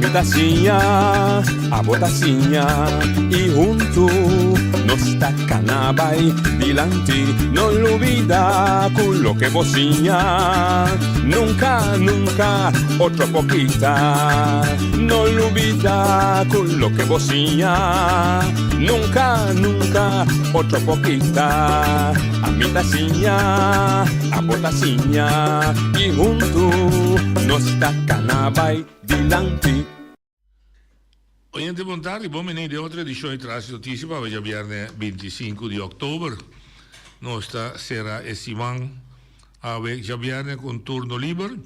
botacinha, a botacinha, e junto nos tacanabay dilante, no lo olvida con lo que bocinha, nunca, nunca, otra poquita, no lo olvida con lo que bocinha, nunca, nunca, otra poquita, a mi tacinha, a botacinha, y junto nos tacanabay dilante. Oyente Montari, buon venerdì, oltre edizione di Transito Anticipa, oggi è viernes 25 di ottobre. Nostra sera e Simon, oggi è viernes con turno libero.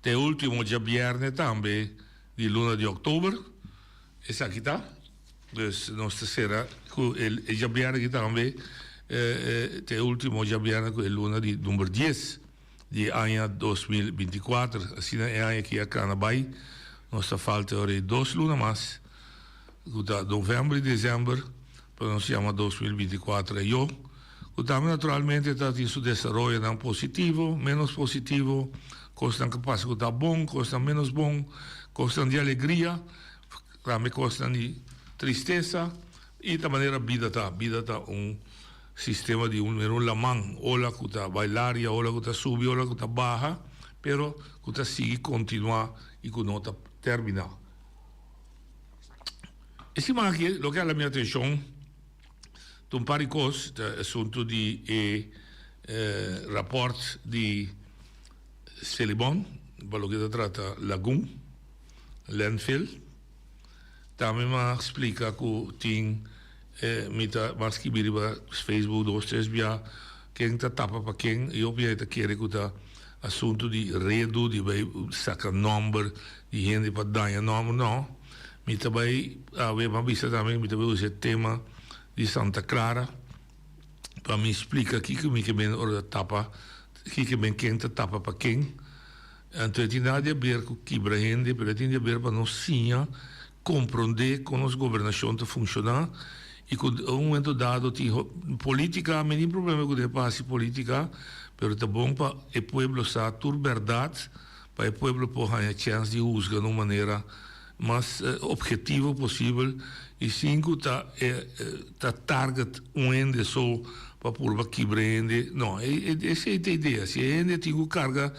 Te ultimo già viernes tambe di luna di ottobre. E sa chi sta? Dus nostra sera è già viernes che tambe te ultimo già viernes con luna di numero 10 di anno 2024. Assim è anno che a Canabai. Nostra falta ora 2 luna mas. Novembro e dezembro, poi non siamo a 2024 e io. Naturalmente está in su desarrollo dan positivo, menos positivo, costan capaz que está bom, costan menos bom, costan de alegria, também costan de tristeza, e da maneira vida está sistema de un lamang, ola que está bailaria, ola que está subir, ola que está baja, pero que está sigue continuar e que não está terminar. E se manca, lo que é a minha atenção, un pari cose, assunto di rapport di Celibon, quello che tratta Lagoon, landfill. Também ma explica que tem mita mas que biriba Facebook dos três bia quem tá tapa para quem e eu bia tá querer que tá assunto di redo di vai saca number di gente para dar nome não. Mita vai a ver ma vista também mita vai usar tema di Santa Clara, para me explicar aqui que me ben ora tapa, aqui que ben quem tapa para quem. Então tinha de ver com que brahende, para tinha de ver para nós sim compreender como as governação te funciona e com um momento dado tinha política, não tem problema com depasse política, mas é bom para o povo saber a verdade, para o povo poder ter a chance de juzgar de uma maneira mais objetiva possível. E cinco tá target ende só para por que brende não essa é a ideia se ende tem que carga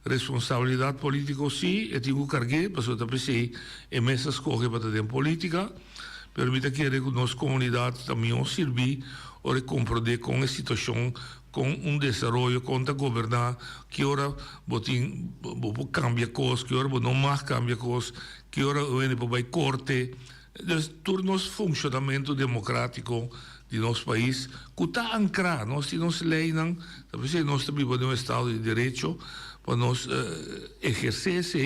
responsabilidade política sim e tem que carregar para só pensar e messa escolhe para ter política permite que a nossa comunidade também servir ou compreender com a situação com desenvolvimento com governar que ora botin cambia coisas que ora não mais cambia coisas que ora ende para vai corte todo nosso funcionamento democrático de nosso país, que está ancrado, nós temos lei, nós também temos um Estado de Direito, para nós exercer isso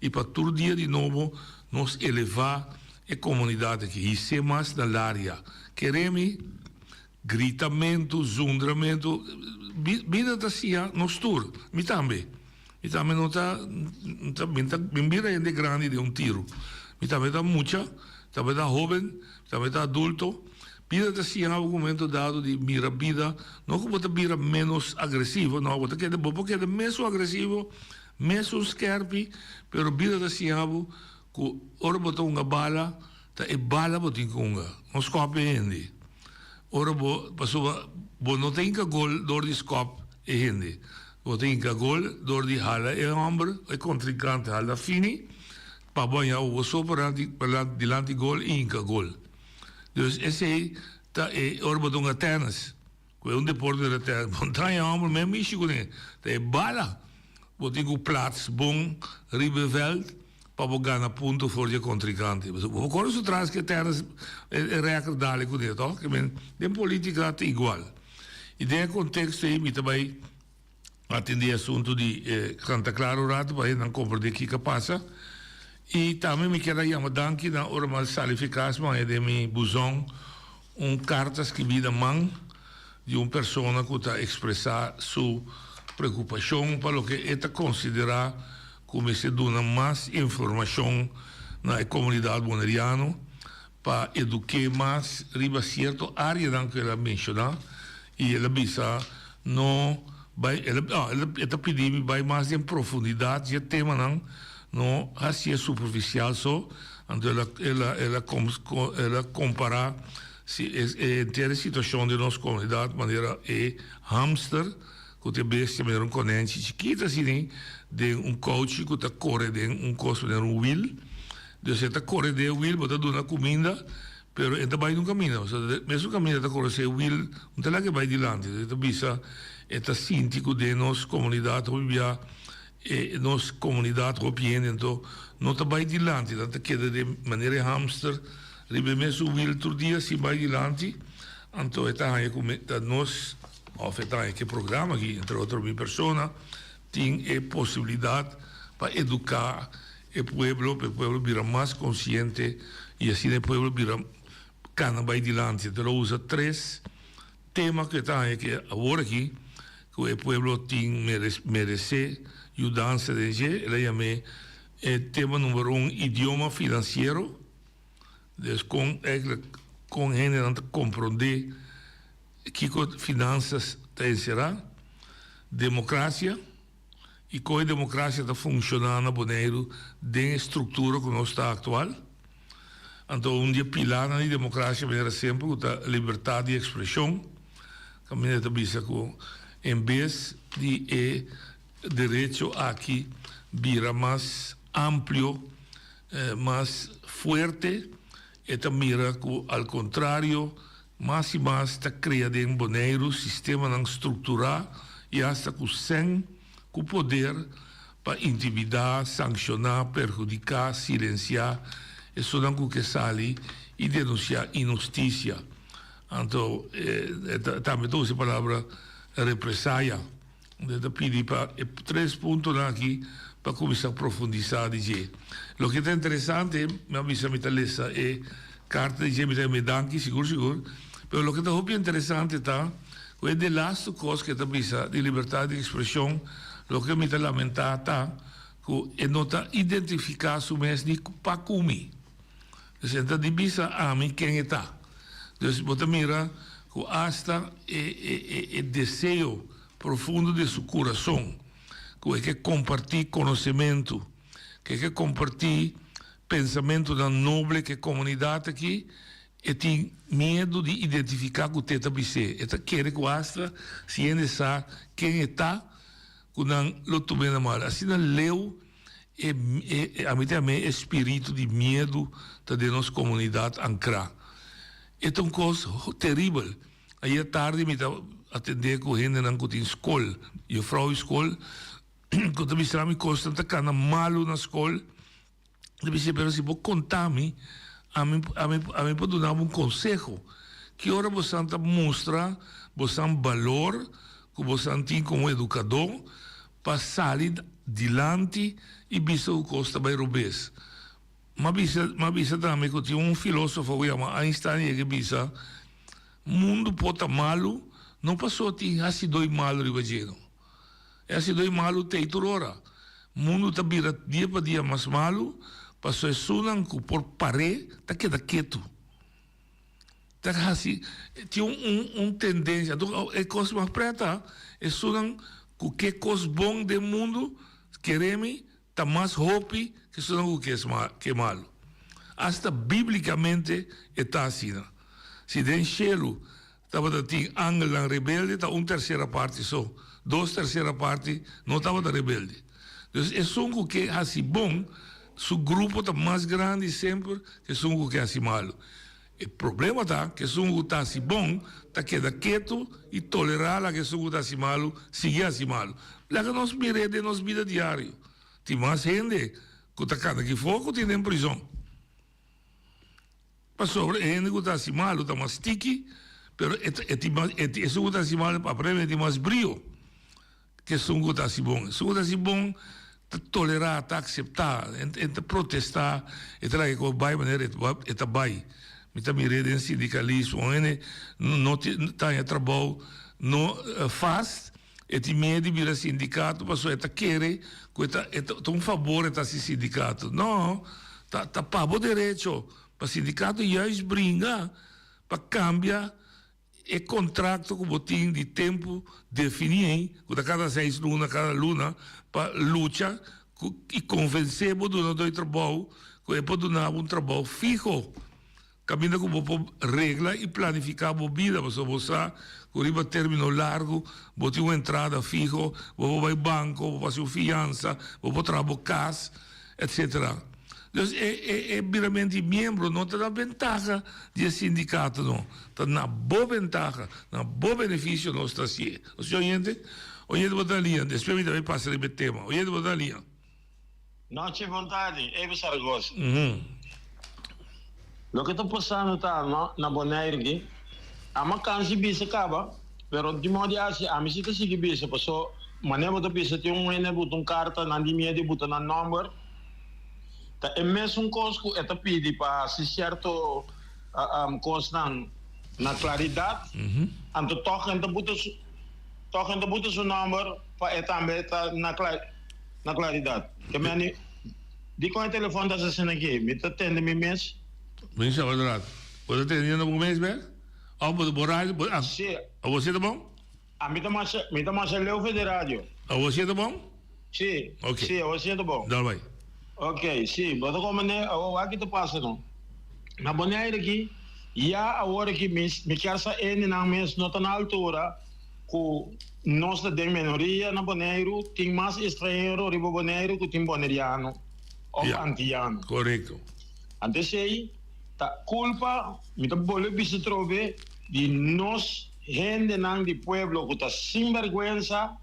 e para todo dia de novo nós elevar a comunidade aqui, e ser mais na área. Queremos gritamento, zundramento, vida está assim, nós tour, me também não está, bem ainda grande de um tiro, me também está muita, também está jovem, também está adulto, vida assim é um momento dado de mira vida, não como você mira menos agressivo, não, você quer de mesmo agressivo, mesmo scarpi, pero vida assim é que ora botar uma bala, tá e bala botar com não scope hindi, ora passou, não tem que gol door de scope e hindi, botar que gol door de hala e amber e contrincante hala fini. Para banhar o osso para dilante gol e inca gol. Dus esse é orba de tennis, que é deporte de tennis. Montanha amor mesmo isso que é bala, botar o plaats bom, ribeveld, para ganhar ponto for de contrincante. Mas o que isso traz que tennis é reacer dali com isso, que bem política é igual. E nesse contexto aí, me também atender assunto de Santa Clara o rato para não compreender o que passa. E também me quero chamar danke na hora mais salificaz, mas de mi buzão cartas que vida man de uma pessoa que está expressar sua preocupação para o que está considerar como se dona mais informação na comunidade boneriana para educar mais riba certa área que ela menciona e ela bisa não vai ela está pedindo vai mais em profundidade de tema não não assim é superficial só, então ela compara a inteira situação de nossa comunidade de maneira hamster, que tem bestia maneira um conente chiquita assim, de coach que está corre de costo de wheel, de você está corre de wheel, bota dando comida, pero está vai no caminho, mesmo caminho está corre se wheel, não está lá que vai dilante, está bisa, está síntico de nossa comunidade, via nossa comunidade europeia, então não está vai dilante, está queda de maneira hamster, ribe mesmo wheel todo dia se vai dilante, então está aí como nós, of está aí que programa aqui entre outras pessoas tem a possibilidade para educar o povo virar mais consciente e assim o povo virar cana vai dilante. Então usa 3 temas que está aqui agora aqui que o povo tem merece ajudança de gente. Ela chama tema número 1 idioma financeiro. Então com gente compreender que finanças será democracia e como a democracia está funcionando boneiro dentro da estrutura que nós está atual. Então, dia pilar na democracia é sempre a liberdade de expressão. A minha cabeça que em vez de direito aqui vira mais amplo, mais forte, e mira que ao contrário mais e mais está criando um boneiro sistema não estruturar e hasta com sem o poder para intimidar, sancionar, perjudicar, silenciar, isso não que sale e denunciar injustiça. Então, também usa a palavra represália. Eu pedi para 3 pontos aqui para começar a profundizar. O que é interessante, me avisa me talesa é carta de me danke, seguro. Mas o que é muito interessante está é de last coisa que está visa de liberdade de expressão. O que me lamenta está que não está identificar o mesmo para comer. Então, de visa a mim quem está. Então, você mira que hasta o desejo profundo de seu coração, que é compartilhar conhecimento, que é compartilhar pensamento da nobre que a comunidade aqui, e tem medo de identificar com o teta bise. Então, quer que hasta se ele sabe quem está, que não lo tomei na mão. Assim, não leu a mim também espírito de medo da nossa comunidade ancrar. É uma coisa terrível. Aí à tarde me atender com gente que tem escola. E a frau escola, quando me chama constante cana malo na escola, eu disse, pero se vou contar-me, a mim pode dar um conselho. Que hora você mostra, você valor, que você tem como educador, para sair dilante e bisa o costa vai robes. Mas bisa também que tinha filósofo que chama Einstein que bisa mundo pode estar malo, não passou a ter assim 2 malos de vagino. Assim 2 malos tem toda hora. Mundo está vira dia para dia mais malo, passou a sunan que por parede está queda quieto. Tá assim, tinha tendência, então é coisa mais preta, é sunan que coisa bom do mundo queremos está mais hope que isso não que é malo. Hasta biblicamente está assim. Se tem cielo estava tem ángel rebelde, está 1/3 parte só. 2/3 parte não estava rebelde. Então, é só que é assim bom, seu grupo está mais grande sempre que só que é assim malo. O problema está que só está assim bom, está queda quieto e tolerar que só está assim malo, seguir assim malo. Lá que nós miramos de nossa vida diária. Tem mais gente que está cada que fogo tem em prisão. Mas sobre gente que está assim malo, está mais sticky, pero isso que está assim malo, para prêmio tem mais brilho. Que só que está assim bom. Só que está assim bom, está tolerar, está aceitar, está protestar, está que vai maneira, está vai. Me está mirando em sindicalismo, não está em trabalho, não faz, e tem medo de vir a sindicato, mas só está querer, está um favor está esse sindicato. Não, está para o direito, para o sindicato já esbringa, para cambiar o contrato que botem de tempo definido, cada 6 lunas, cada luna, para lutar e convencemos do nosso trabalho, que é para dar trabalho fijo. Caminha com regra e planificar a vida, você sabe, com término largo, você tem uma entrada fijo, você vai ao banco, você faz uma fiança, você trabalha casa, etc. Então, é realmente membro, não tem a vantagem do sindicato, não. Está na boa vantagem, na boa benefício, não está assim. O senhor entende? Oye, botar linha, depois também passa o tema. Oye, botar linha. Não tive vontade, é o Sargosa. O que está passando na Bonaire aqui, a macança bisa acaba, mas de modo assim, a minha sigue bisa, passou, maneira de bisa tem um carta, na minha de botar na número, tá é mesmo coisa que está pedindo para se certo coisa na claridade, então toca então botar seu número para também estar na claridade. Que me de com o telefone da cena aqui, me está tendo me mês. Bem, já vai dar. Você está tendo algum mês, bem? Ou pode borrar? Sim. A você tá bom? A mim tá mais leu federado. A você tá bom? Sim. Ok. Sim, a você tá bom. Dá vai. Ok, sim. Mas como né, aqui tá passando. Na Bonaire aqui, já a hora que me quer sair na mês não tá na altura, que nós tem minoria na Bonaire, tem mais estrangeiro riba Bonaire que tem boneriano ou antiano. Correto. Antes aí, tá culpa, me tá boleh bisa trove de nós gente nang de pueblo que tá sem vergüenza,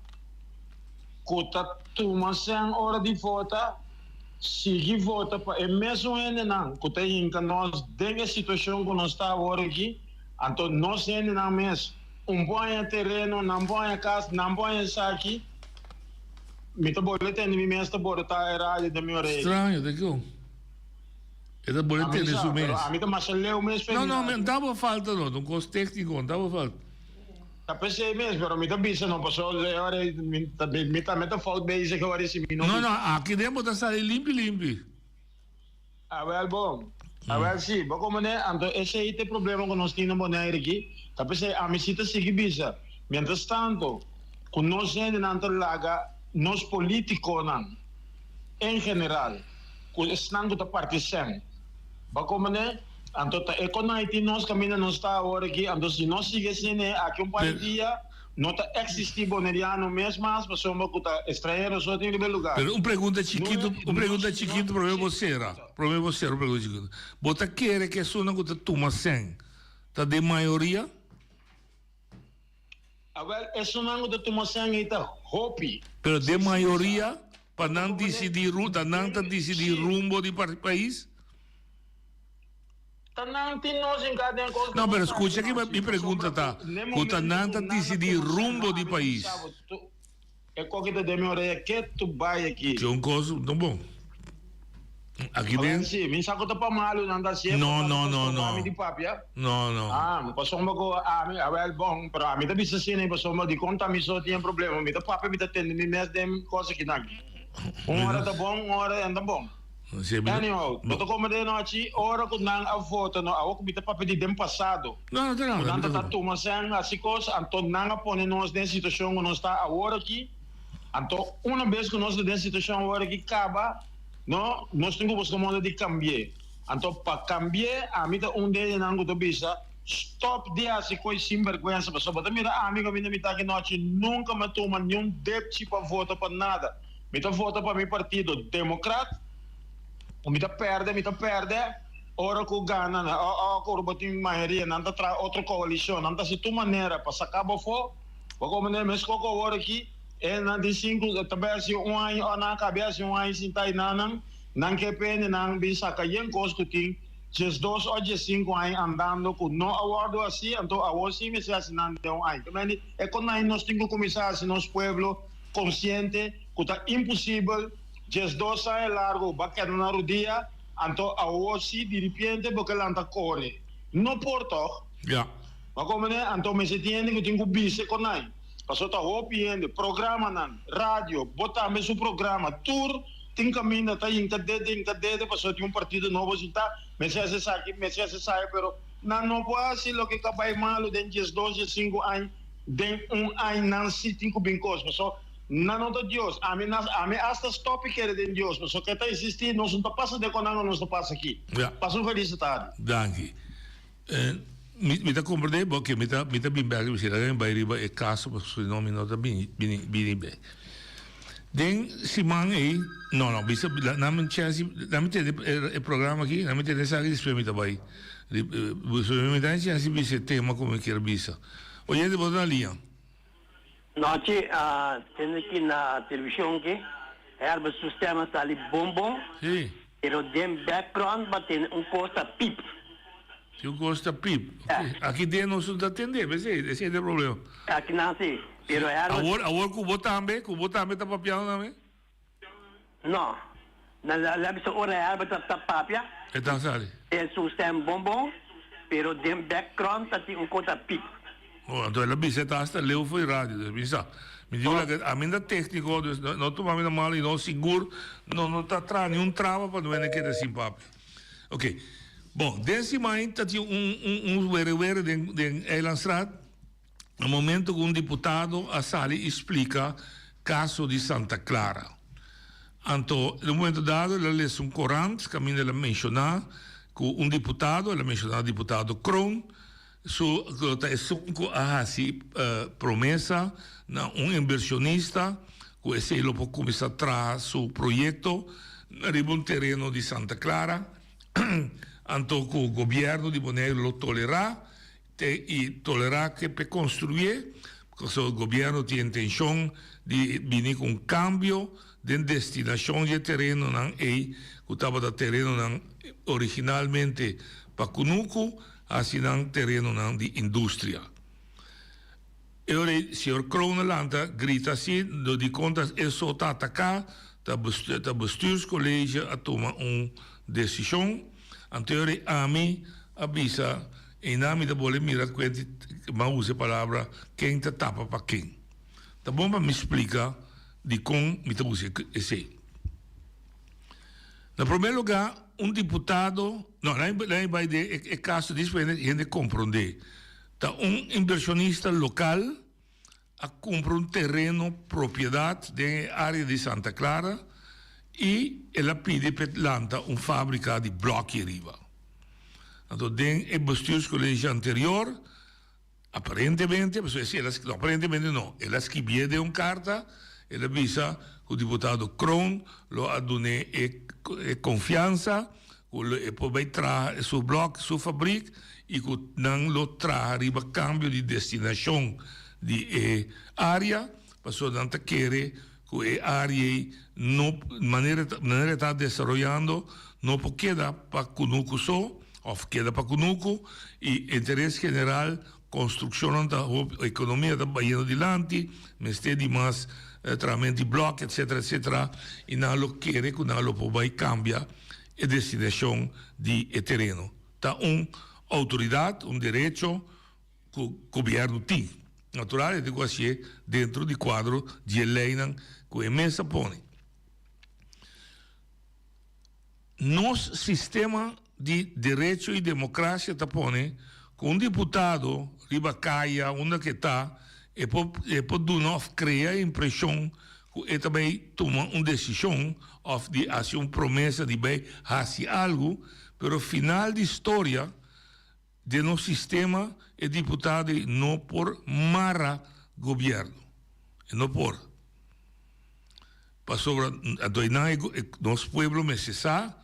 que tá tomando hora de vota, se vota para é mesmo gente nang que tá em que nós dengue situação que nós está agora aqui, então nós gente nang mesmo bom terreno, não bom casa, não bom saque, me tá boleh ter me mesmo tá boleh tá era de minha orelha. Estranho, daqui. É boletim de mês. A mim também se leu mês. Não dava falta não custo técnico, não dava falta. Tá pensei mesmo, mas me também não passou, agora me também tá falta bem isso que agora esse minuto. Não, aqui dentro tá saindo limpo. Ah, well, bom. Ah, well, sim, mas como né, então esse aí tem problema que nós temos na Bonaire aqui, tá pensei, a mim se tá seguir bisa. Mientras tanto, com nós gente não tá laga, nós políticos não, em geral, com estão que tá participando. Mas como né, então a economia nós caminha não está agora aqui, então se nós seguimos né, aqui dia não está existir boneriano mesmo, mas somos que está estrangeiro só tem em lugar. Pero pergunta chiquito para você, pergunta chiquito. Você quer que isso não está toma sem, tá de maioria? Well, isso não está toma sem está hopi. Pero de maioria para não decidir rumbo de país? Não, mas escuta aqui minha pergunta tá. O Tananta decidir rumbo de país. É coisa de minha orelha que tu vai aqui. Que coisa, não bom. Aqui dentro? Sim, me saco tá para malo, não dá certo. Não. Não. Ah, passou uma coisa, well, bom, para a mim tá bisa assim, passou uma de conta, me só tinha problema, me tá papo, me tá tendo, me mesmo tem coisa que não. Uma hora tá bom, uma hora anda bom. Anyhow, eu como de noite, hora que não a foto, não, a que me tá papo de tempo passado. Não. Não tá tuma sem assim coisa, então não põe nós nessa situação que nós está agora aqui. Então, uma vez que nós nessa situação agora aqui acaba, não, nós temos que buscar modo de cambiar. Então, para cambiar, a mim tá dia não go bisa, stop de assim coisa sem vergonha, pessoal. Mas mira, amigo, me tá que noite nunca me toma nenhum débito para votar para nada. Me tá vota para meu partido democrata. Me tá perde, ora que gana, que o botim maioria, não tá outra coalição, não tá se tu maneira para sacar bofo, para como né, mas coco agora aqui, é na de 5, também assim ano, na cabeça ano sem tá não que pena, não bem sacar yen costo tem, just 2 ou just 5 anos andando com no awardo assim, então a você me se assinando ano. Também é quando nós temos que começar assim nosso povo consciente que tá impossível. Just 2 anos largo, baquer na rodia, então a OSI de repente porque ela anda corre. Não porto. Ja. Mas como né, então me se tiene que tenho bise com nai. Passou tá hopiende, programa nan, rádio, botar mesmo programa, tour, tem caminho tá em cadete, passou de partido novo assim tá, me se sai, pero não pode ser lo que acaba malo de 12, 5 anos, de ano não se tem que bem coisa, passou na nota Dios, a mí hasta stop querer de Dios, mas só que está existindo, nós não passa de quando nós não passa aqui. Passa um felicidade. Danke. Mi ta comprende porque mi ta bin bag si la vai riba e caso per suo nome nota bini bag. Den si man no bisa namen chance namen te il programma aqui namen te sa che spemi ta vai. So mi ta chance bisa tema come che bisa. Oye de boda linha. No, c'è aqui na televisão que é o sistema está ali bom. Sim. Pero dem background baten costa pip. Se o gosta pip. Okay. Aqui dentro não se atender, mas esse é o problema. Aqui não sei. Pero é agora cubo também tá papiando também? Não. Na bisa ora é tá papia. Então sabe. É o sistema bom, pero dem background tá tem costa pip. Oh, então ela bisa tá hasta leu foi rádio, bisa. Me digo que a minha técnico, não tô mais mal e não seguro, não tá atrás nenhum trava para não é que assim papia. Ok. Bom, desse momento tinha were de Eilandstraat, no momento que um deputado a sali explica caso de Santa Clara. Então, no momento dado, ele lê um corante, caminho ela mencionar que um deputado, ela mencionar o deputado Kroon, promessa na inversionista que esse ele pode começar a trazer seu projeto no terreno de Santa Clara. Então, o governo de Bonaire lo tolerará e tolerará que para construir, porque o governo tem intenção de vir com cambio de destinação de terreno que estava da terreno originalmente para Cunuco, assim terreno de indústria. E ora, o senhor Kronelanda grita assim, de contas, é só atacar, o bestuurscollege a tomar uma decisão. Anteriore a mim avisa em nome da bola mira que mas usa a palavra quem te tapa para quem. Tá bom para me explicar de como me te usa esse. No primeiro lugar, deputado, não, lá vai de é caso disso para gente compreender. Tá inversionista local a comprar terreno propriedade da área de Santa Clara e ela pede para lançar uma fábrica de bloco riba. Então, o bestuurscollege anterior, aparentemente não, ela escreveu de uma carta, ela avisa que o deputado Kroon lo adune confiança, que pode trazer seu bloco, sua fábrica, e que não lo traz riba cambio de destinação de área, para não querer que a área não maneira está desenvolvendo não queda para Cunuco só ou queda para Cunuco e interesse general construção da economia está indo adiante mas tem mais tratamento de bloco etc e não lo quer que não lo pode cambiar a destinação de terreno está autoridade direito que o governo tem natural é de quase dentro do quadro de lei que a mesa põe. Nosso sistema de direito e democracia está põe com deputado riba caia onde que está e pode criar a impressão que ele também toma uma decisão de fazer uma promessa de bem fazer algo, pero final de história de nosso sistema é deputado não por mara governo, não por passou a doinar nosso povo me cessar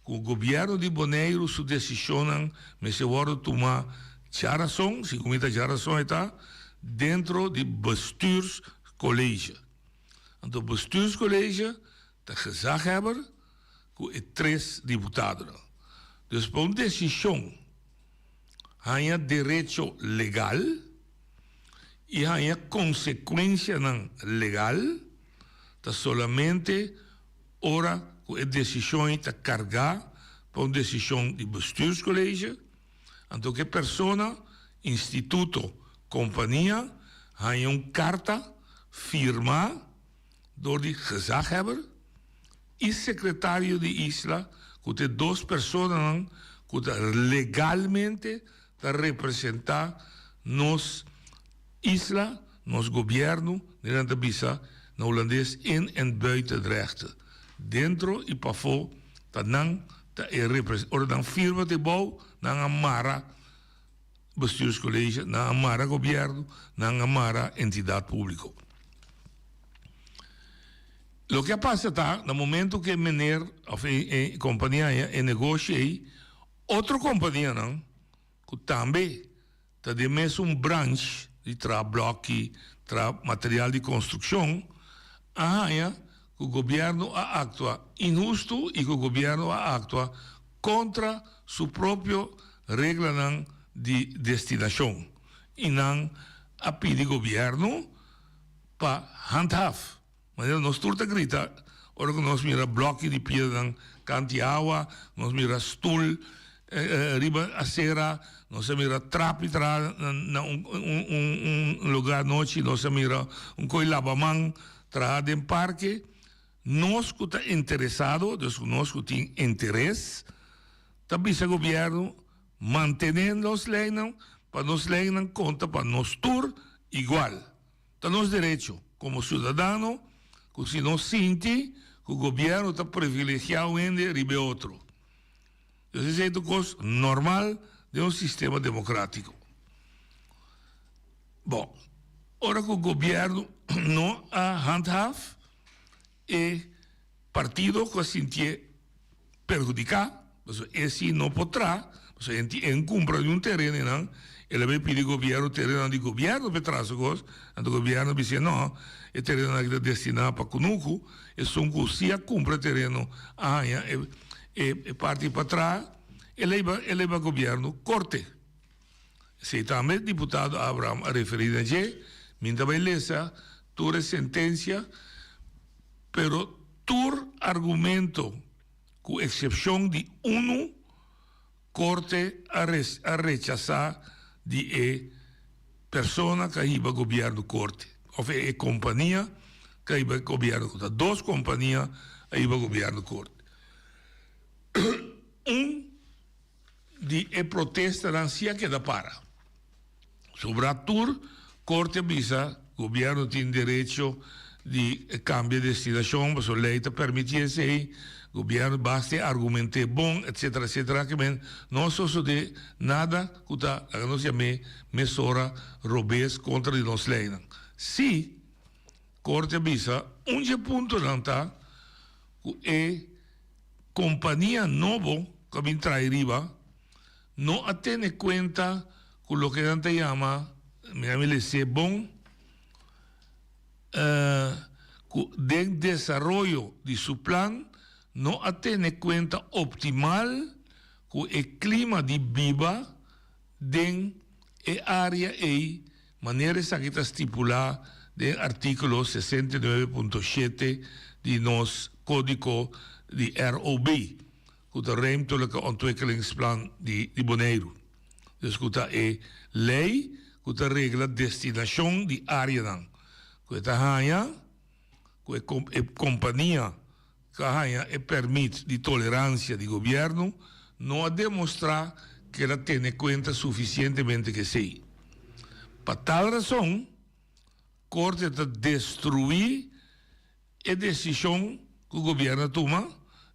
que o governo de Bonaire sua decisão me se vai tomar razão se comita razão está dentro de bestuurscollege então bestuurscollege está gezaghebber que é 3 deputados dus para uma decisão há direito legal e há consequência legal tá solamente ora que a decisão está carregada para uma decisão de bestuurscollege, então que pessoa, instituto, companhia, há uma carta firma door de gezaghebber e secretário de isla, que tem 2 pessoas que legalmente representar nos isla, nos governo, durante a bisa na Holandees in en buiten de rechten. Dentro y pafo, tanang, ta e represent, dan firma te bouw, na amara bestuurscollege, na amara gobierno, na amara entidad público. Lo que pasa está, no momento que meneer, of compañía, negocie, outra companhia não, que também está de mesmo branche de bloco, material de construção, que o governo atua injusto e que o governo atua contra sua própria regra de destinação. E não a pedir governo para handhaven. Mas nós turta grita, ora que nós mira bloco de pedra, cantiawa, nós mira stoel, riba acera, nós mira trapi na lugar noite, nós mira coi lavamang tra de parque. Nós que está interessado, nós que tem interesse, também o governo mantendo os leis, para nos leis conta para nós tur igual. Está nos direito como cidadão, que se não sente que o governo está privilegiado ainda ribe outro. Isso é coisa normal de um sistema democrático. Bom, ora que o governo não a handhava, e partido que se sente perjudicar, esse não poderá, em compra de um terreno, não, ele vai pedir governo, terreno de governo, para trás, o governo vai dizer, não, o terreno é destinado para Cunuco, e são que se a compra terreno, e parte para trás, ele vai governo, corte. Se também deputado Abraham a referir a gente, minha beleza, toda sentença, pero tur argumento, com exceção de corte a rechazar de persona que iba governo corte. Ou companhia que iba governo corte. Duas companhias que iba governo corte. De protesta não se queda para. Sobre a tur, corte avisa, governo tem direito de cambio de destinação, mas a lei permite isso aí, o governo basta argumentar bom, etc, etc, que não só de nada que está, nós chamamos, mesura robês contra de nós leis. Se corte avisa, ponto não está, que companhia nova que vem trair riba, não atende conta com o que a gente chama, me ser bom, de desarrollo de su plan no tiene cuenta optimal con el clima de viva den e área e manera que está estipulada del artículo 69.7 de nos código de ROB, que de ruimtelijke ontwikkelingsplan de Bonaire. Dus que é lei que regla destinação de área dan. Que a companhia que permite de tolerância de governo não a demonstrar que ela tem conta suficientemente que sei. Para tal razão, a Corte está destruir a decisão que o governo toma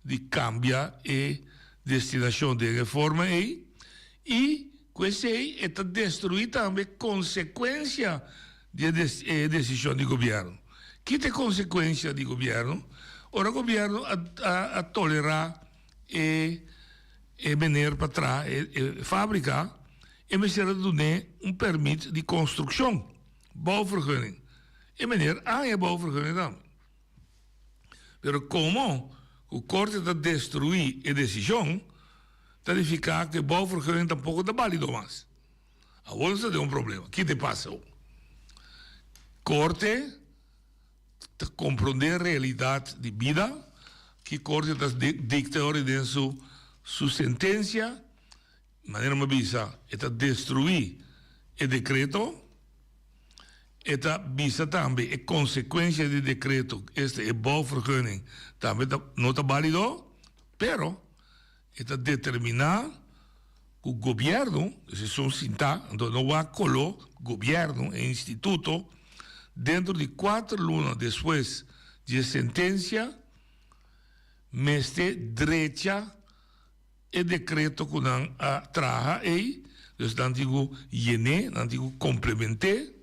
de cambiar a destinação de reforma e que está destruir também consequência de decisão de governo. Que tem consequência de governo? Ora, o governo a tolerar e venir para trás, fábrica, e me será dar permit de construção, bouwvergunning. E venir a bouwvergunning também. Pero como o corte está destruir a decisão, está de ficar que bouwvergunning tampouco está válido mais. Agora você tem problema. O que te passa? Corte compreender a realidade de vida, que corte está dictador de sua sentença, de maneira mais visa, está destruir o decreto, está visa também a consequência do decreto, este é bouwvergunning, também não está válido, pero está determinar que o governo, se são cinta, então não há colo, governo e instituto, dentro de 4 lunas después de sentencia, me esté derecha el decreto que nan a traja aí, dus dan digo llené, dan digo complementé,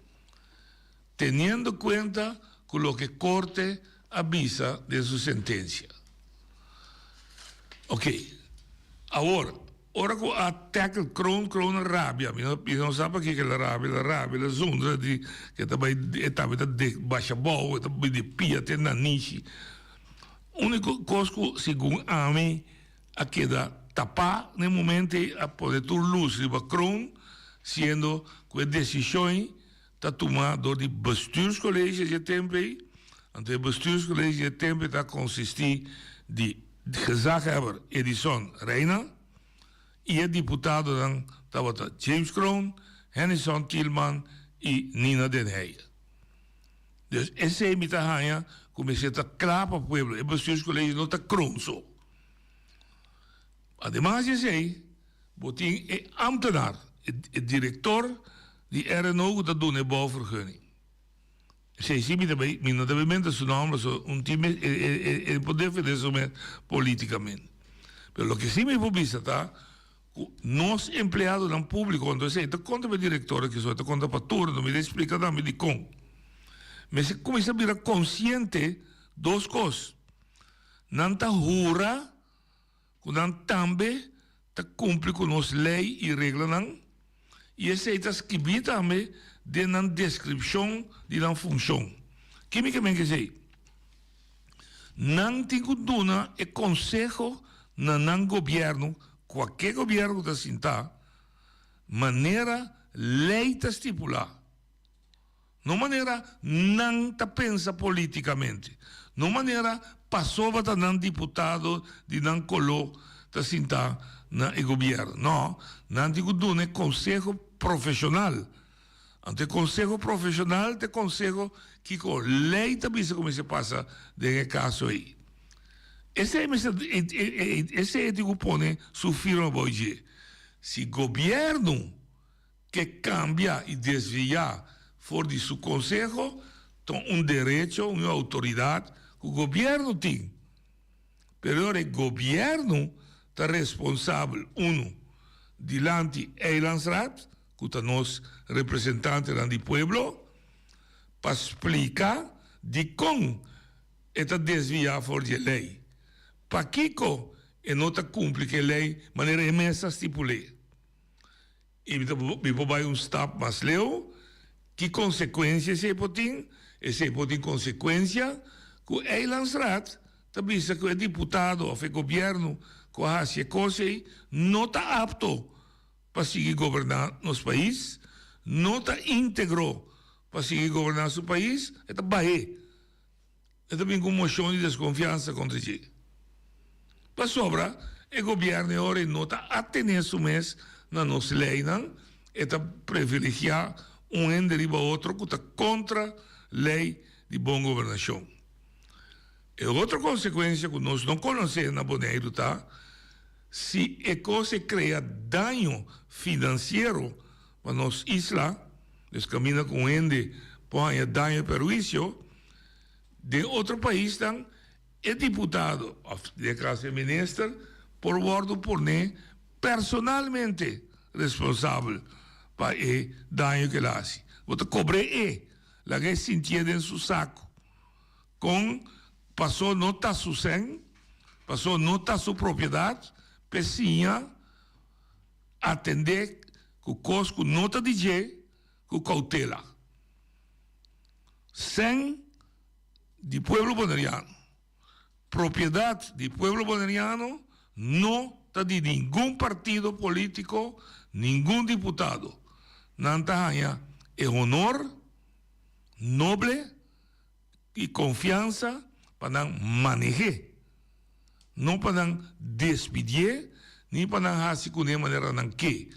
teniendo cuenta con lo que Corte avisa de su sentencia. Ok, ahora que ataca el crown Arábia, eu não sabe o que é a Arábia, zonder die, que estava de baixa boa, estava de pia, até na niche. Único coisa que, segundo a mim, a queda tapar no momento a poder ter luz de crown, sendo que a decisão está tomada de bestuurscolleges de tempo, ante o bestuurscollege de tempo está consistir de gezaghebber Edison Reina, e o deputado dan estava James Kroon, Henderson Tillman e Nina Den Heijer. Dus esse é a hanha comecei a claro para o povo, e o bestuurscollege não está Kroon só. Además, esse aí, botin é ambtenaar, o diretor de RNO dat doen een bouwvergunning. Zij zien minutamente su nombre, un time e poder fazer isso politicamente. Pero lo que sí me vista tá, nós empleados no público, quando eu sei, conta para diretor que sou, conta para turno, me explica da me de com. Mas começa a virar consciente duas coisas. Não tá jura, que não também tá cumpre com as leis e regras não. E esse aí está escrito também de na descrição de na função. Que me quer dizer? Não tem que dar o conselho na não governo, qualquer governo da cinta, maneira lei está estipular. Não maneira não está pensa politicamente. Não maneira passou para não deputado de não colou da cinta na governo. Não, não tem que dar o conselho profissional. Ante conselho profissional, te conselho que com lei também como se passa de caso aí. Esse é o que põe su firma hoje. Se governo que cambia e desvia for de seu conselho, tem direito, uma autoridade que o governo tem. Pero o governo está responsável, diante do Landsraad, que nós representantes do povo, para explicar de como está desviar fora de lei. Para que não está cumprindo a lei de maneira imensa estipulada. E me vai step mais leu, que consequências se pode ter consequência que o Landsraad também que o deputado ou o governo que faz coisas não está apto para seguir governar nosso país, não está íntegro para seguir governar seu país, está baé. É também com moção de desconfiança contra ele. Para sobra, o governo agora não está atendendo mais na nossa lei, não, está privilegiar deriva outro que está contra a lei de boa governação. E outra consequência que nós não conhecemos na Bonaire, tá? Se a coisa cria dano financeiro para nossa isla, descamina com ende, põe dano e perjuízo, de outro país, então, é deputado, de classe ministra, por bordo por nem personalmente responsável para o dano que ele faz. Você cobre lá que sentia dentro do saco. Com, passou não está su sen, passou não está sua propriedade, pecinha atender que o cosco não está DJ, que cautela. Sem de pueblo boneriano. Propriedade de pueblo boneriano não está de nenhum partido político, nenhum deputado. Não está é honor, noble e confiança para não manejar. Não para não despedir, nem para não fazer de maneira não que.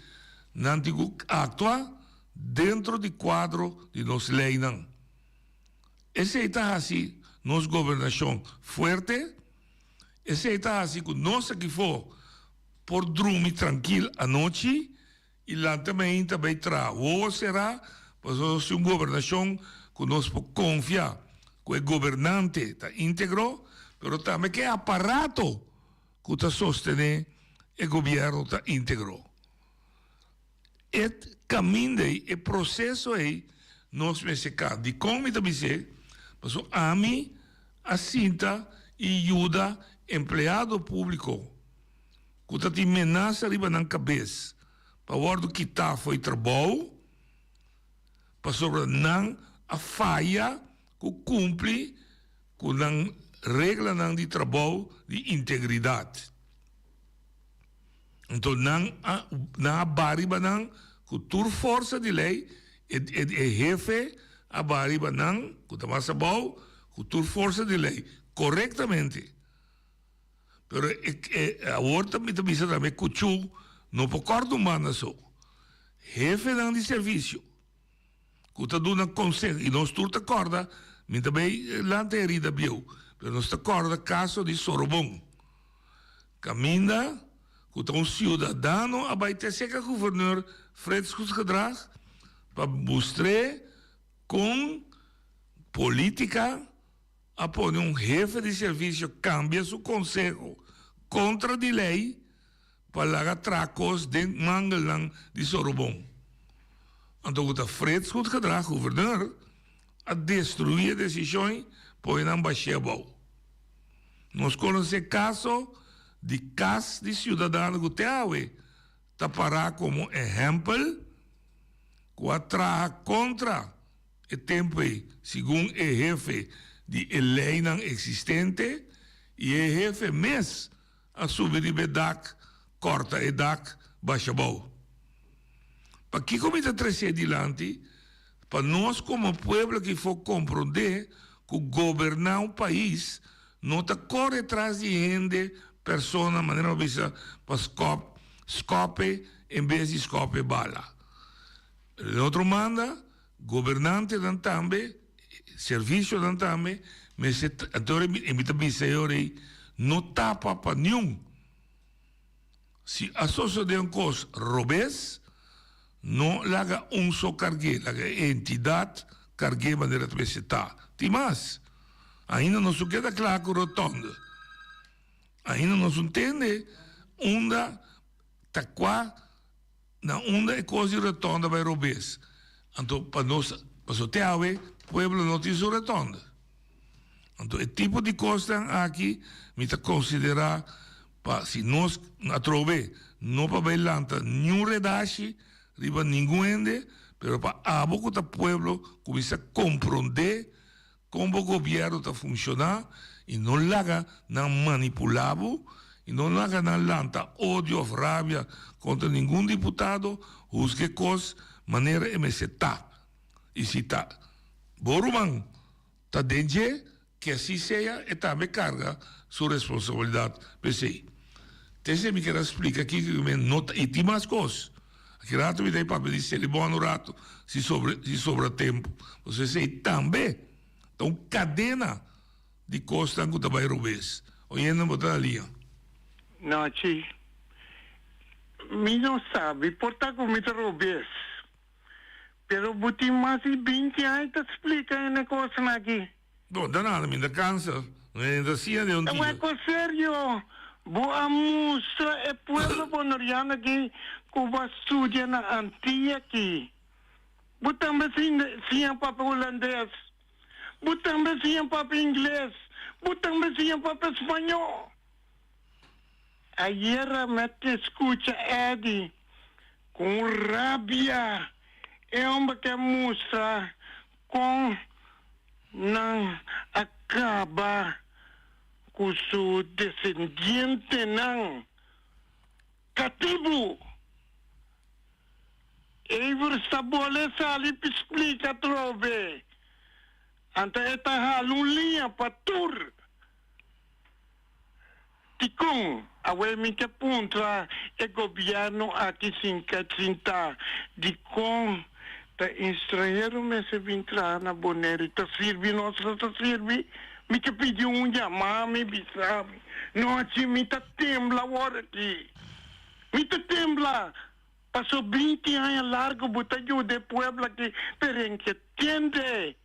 Não tem que atuar dentro do quadro de nossa lei. Não. Esse está assim, nossa governação forte, esse está assim, que nós aqui for por dormir tranquilo à noite, e lá também terá, ou será, para uma governação que nós podemos confiar que o governante está íntegro, mas também que o aparato que está sustentando o governo está íntegro. E caminho e processo aí, nós me secar de como está dizer, mas a mim assinta e ajuda empregado público que está te menaça riba na cabeça para o que está foi trabalho para sobre não a falha que cumpre com a regra de trabalho de integridade. Então não a bariba não com toda força de lei e jefe a bariba não com a massa bom com toda força de lei corretamente. Pero agora também cuchu não pode humana só. Jefe de serviço que está dando conselho e nós tudo acorda, mas também lá tem herida biu, pero nós acorda caso de Sorobon. Caminha que cidadão a vai ter que o governador Frederico gedrag para mostrar com política a pôr jefe de serviço cambia seu conselho contra de lei para lagar tracos de mangel de Sorobon. Então o Frederico gedrag governador a destruir decisões para não baixar bom. Nós conhecemos caso de cidadão que está para como exemplo que atraia contra o tempo segundo o jefe de lei não existente e o jefe mesmo a subir de DAC, corta e DAC, baixa bom. Para que como está trazer adiante, para nós como povo que for compreender que governar país não está corre atrás de gente persona, maneira vista para scope em vez de scope bala. De outra manda, governante dan também, serviço dan também, mas agora imita bisayori não tapa para nenhum. Se a sociedade cos robes, não laga só cargue, laga entidade cargue maneira de está. Timas, ainda não se queda claro que rotonda. Ainda não se entende onde está qua na onde é coisa rotonda vai robes. Então para nós, para o teave, pueblo não tem rotonda. Então o tipo de coisa aqui me está considerar para se nós a trove não para bailanta nenhum redache riba nenhum ende, pero para a boca do pueblo começa a compreender como o governo está funcionando e não laga não manipulado e não laga não lanta ódio, rabia contra nenhum deputado, os que cos maneira MCTA. E se está Boruman está dentro que assim seja e também carga sua responsabilidade. Pensei, você me quer explicar aqui que me nota e tem mais coisas. Aqui rato me dei para pedir se ele bom no rato, se sobra tempo. Você sei também, então cadena de costa que vai rubes. Olhando botar ali. Não, tio. Me não sabe, porta como me rubes. Pero buti mais de 20 anos te explica a negócio aqui. Bom, danada, me dá cansa. Ainda assim é de um dia. Não é com sério. Boa mostra é pueblo bonoriano aqui que vai estudar na Antilha aqui. Botamos sim papel holandês. Botamos sim papel inglês. Botamos sim papel espanhol. Ayer me te escuta Eddie com rabia. É uma que mostra com não acaba com seu descendente não cativo. Ever estabelece ali para explicar trove. Anta eta halun linha para tur. Ticum, awe mi que puntra e governo aqui sem cacinta de com ta estrangeiro me se entrar na bonera ta sirvi nossa ta sirvi mi que pediu chamar me bisabe não assim me ta tembla agora aqui me ta tembla passou 20 anos largo botar de pueblo aqui pero que entende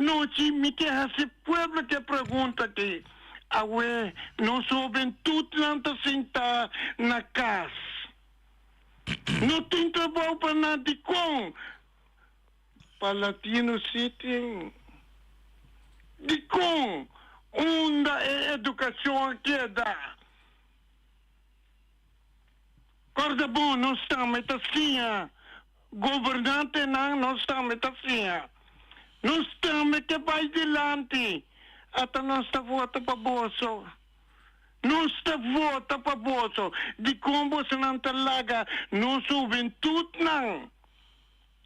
noche me quer esse pueblo que pergunta que awe não soube tudo nanta sentar na casa. Não tem trabalho para nada com. Para Latino City. De com. Onde é educação que dá. Corda bom, não estamos assim. Governante não estamos assim. Não estamos que vai adiante. Até não está vota para bolso. Não está vota para bolso. De como você não talaga, não soube tudo não.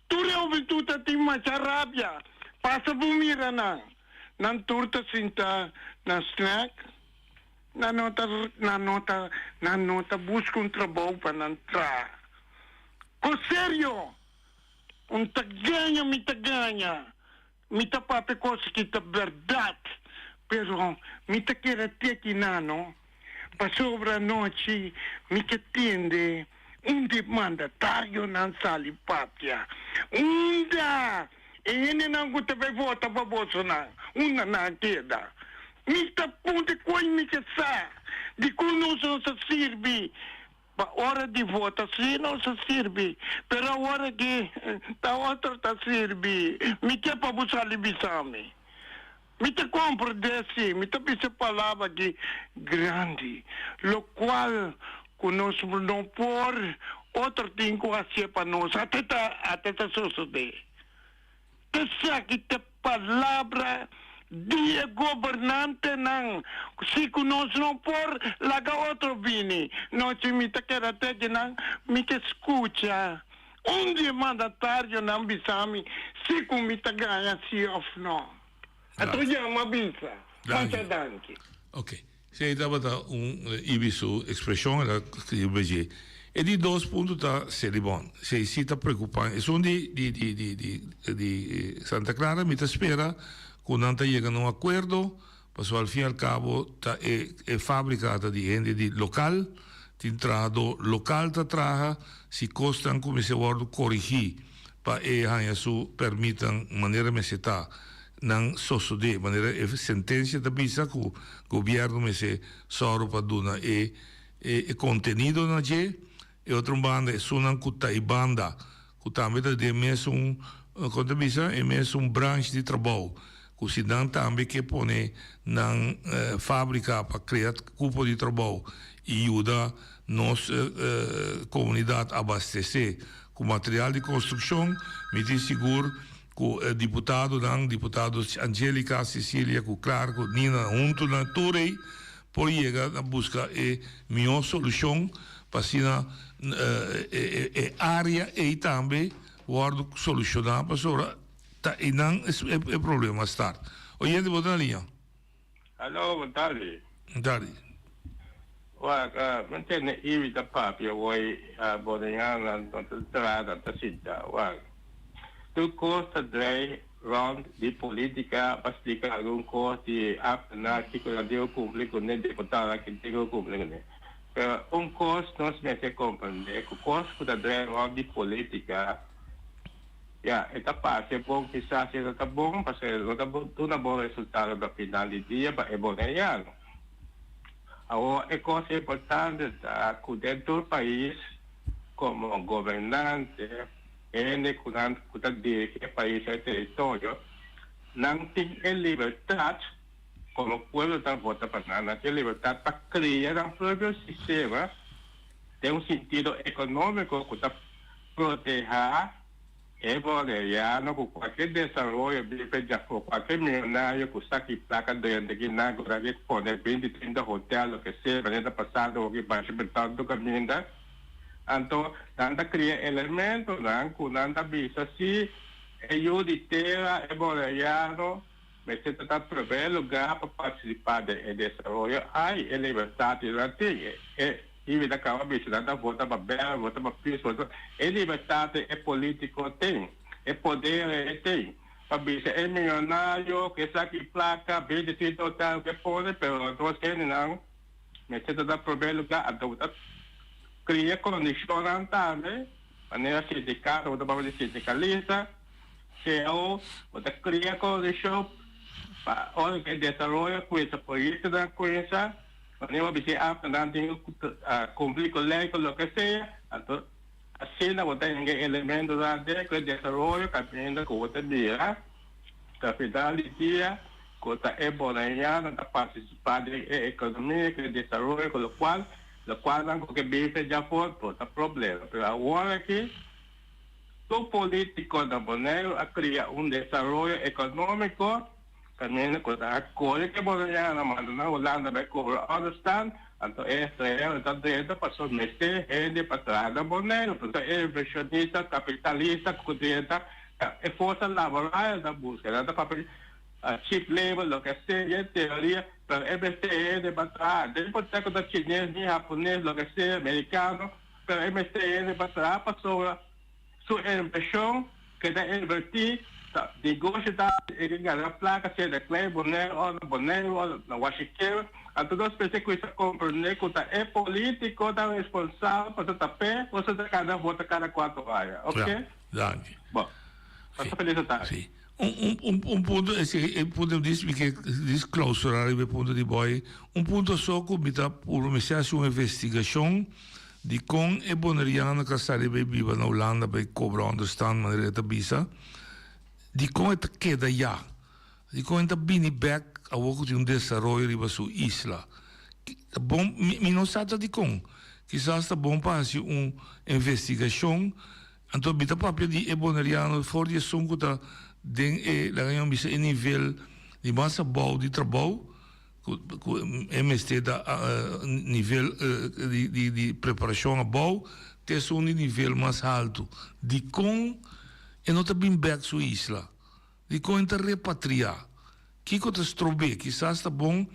Tudo é juventude a ti macharabia. Passa bumira não. Não turta sinta na snack. Na nota busca trabalho para entrar. Com sério. Me ta ganha. Me ta pape coisa que tá verdade. Pero me ta quer ter que não. Para sobre a noite, me que tende mandatário não sali papia. Ele não gosta de votar para Bolsonaro. Não queda. Me ta ponte coisa me que sa. De conosco não se serve. A hora de votar sim não se serve. Pero a hora que a outra está serve. Me quer para buscar libisame. Me te compro desse, me te pisa palavra que grande, lo qual conosco não por outro tem que fazer para nós, até tá suceder. Essa que te palavra de governante não, se conosco não por, laga outro vini, não te me te quer até que não, me que escuta. Onde mandatário não bisame, se com me te ganha se ou não. Atruiamo bisa. Danke. Ok. Se estava ibisu expressão era que eu vejo. E de 2 pontos tá seria bom. Se está preocupante. São de Santa Clara me espera quando não chega num acordo, passou ao fim e ao cabo tá é fabricada de gente de local, de entrado local tá traga, se costam como se guarda corrigir para isso permitam maneira meseta não sucede maneira sentença da bisa que o governo me se soro para dona e conteúdo na je e outra banda é sunan kuta e banda kuta meta de mesmo conta bisa é mesmo branche de trabalho que se dan também que pone na fábrica para criar grupo de trabalho e ajuda nossa comunidade a abastecer com material de construção me diz seguro com deputado Angélica Cecília, com Claro, com Nina, junto na Torre, por chegar a buscar a melhor solução para a área e também guardo solucionar para sobre e não é problema estar. Oi, boa tarde. Alô, boa tarde. Boa tarde. Mantém iwi da papia, oi, bodinhana, entrada da cidade. Tu costa de round de política para explicar algum coisa de apna que quando deu público nem deputado que deu público né. Coisa nós me se compreender, o costo da round de política, está fácil, bom que está sendo tá bom, porque não tá bom resultado da final de dia para é bom ganhar. Agora é coisa importante da dentro do país como governante e quando de que país é território não tem liberdade como pueblo da vota para não tem liberdade para criar um próprio sistema tem sentido econômico que está proteger e boleriano com qualquer desenvolvimento qualquer milionário que está aqui placa de que não agora que pode 20, 30 hotel que seja para passar o que vai se betar do caminho então, nanda cria elemento, nanda bisa si, eu de terra, boleriano, mas se está prevê lugar para participar do desenvolvimento, aí é liberdade da tinha, e vida acaba bisa, nanda vota para bela, vota para piso, é liberdade é político tem, é poder tem, para bisa é milionário, que sabe placa, bem de total que pode, pero nós queremos não, mas se está prevê lugar, então cria condição também, maneira sindical, ou da sindicalista, CEO, o te crea condición para que desarrolle cuesta proyecto de cuesta, cuando dice tengo cumplir con ley con lo que sea, entonces así no tienen elementos de que desarrollo cambiando como te dirá, capital de día, cosa es buena ya, no participar de economía que desarrollo con lo cual no que vive ya por todo problema, pero ahora que los políticos de Bonaire a crear un desarrollo económico, también con la cosa que Bonaire no manda Holanda me cobra understand, entonces entonces pasó meses gente para de Bonaire, entonces inversionista, capitalista, cuenta fuerza laboral de búsqueda de papel cheap labor, lo que sea, en teoría, pero MST de para después de chinés ni japonés, lo que sea, americano, pero MST de para pasó su inversión que de invertir negocio en la placa se de clay Bonaire na Washington entonces pensé que se comprende que es político está responsable para tapar o se cada vota cada 4 años, ¿ok? Danke. Bom, passo feliz tarde. Sì. Un punto è il punto di clausurare il punto di poi un punto so che mi dà pure mi sia su un'investigazione di con e boneriana che sarebbe viva in Olanda per cobra understand maniera da bisa di come te queda ya di come te bini back a poco di un desarrollo riba su isla bom mi non sa di con chissà sta bom passi un'investigazione anto mi dà proprio di e boneriano fuori e sonco da den la ganham bisa em nível de massa bom de trabalho com MST da nível de preparação a bom tem um nível mais alto de com e não tá bem back sua isla de com inter repatriar que coisa estrobe que está bom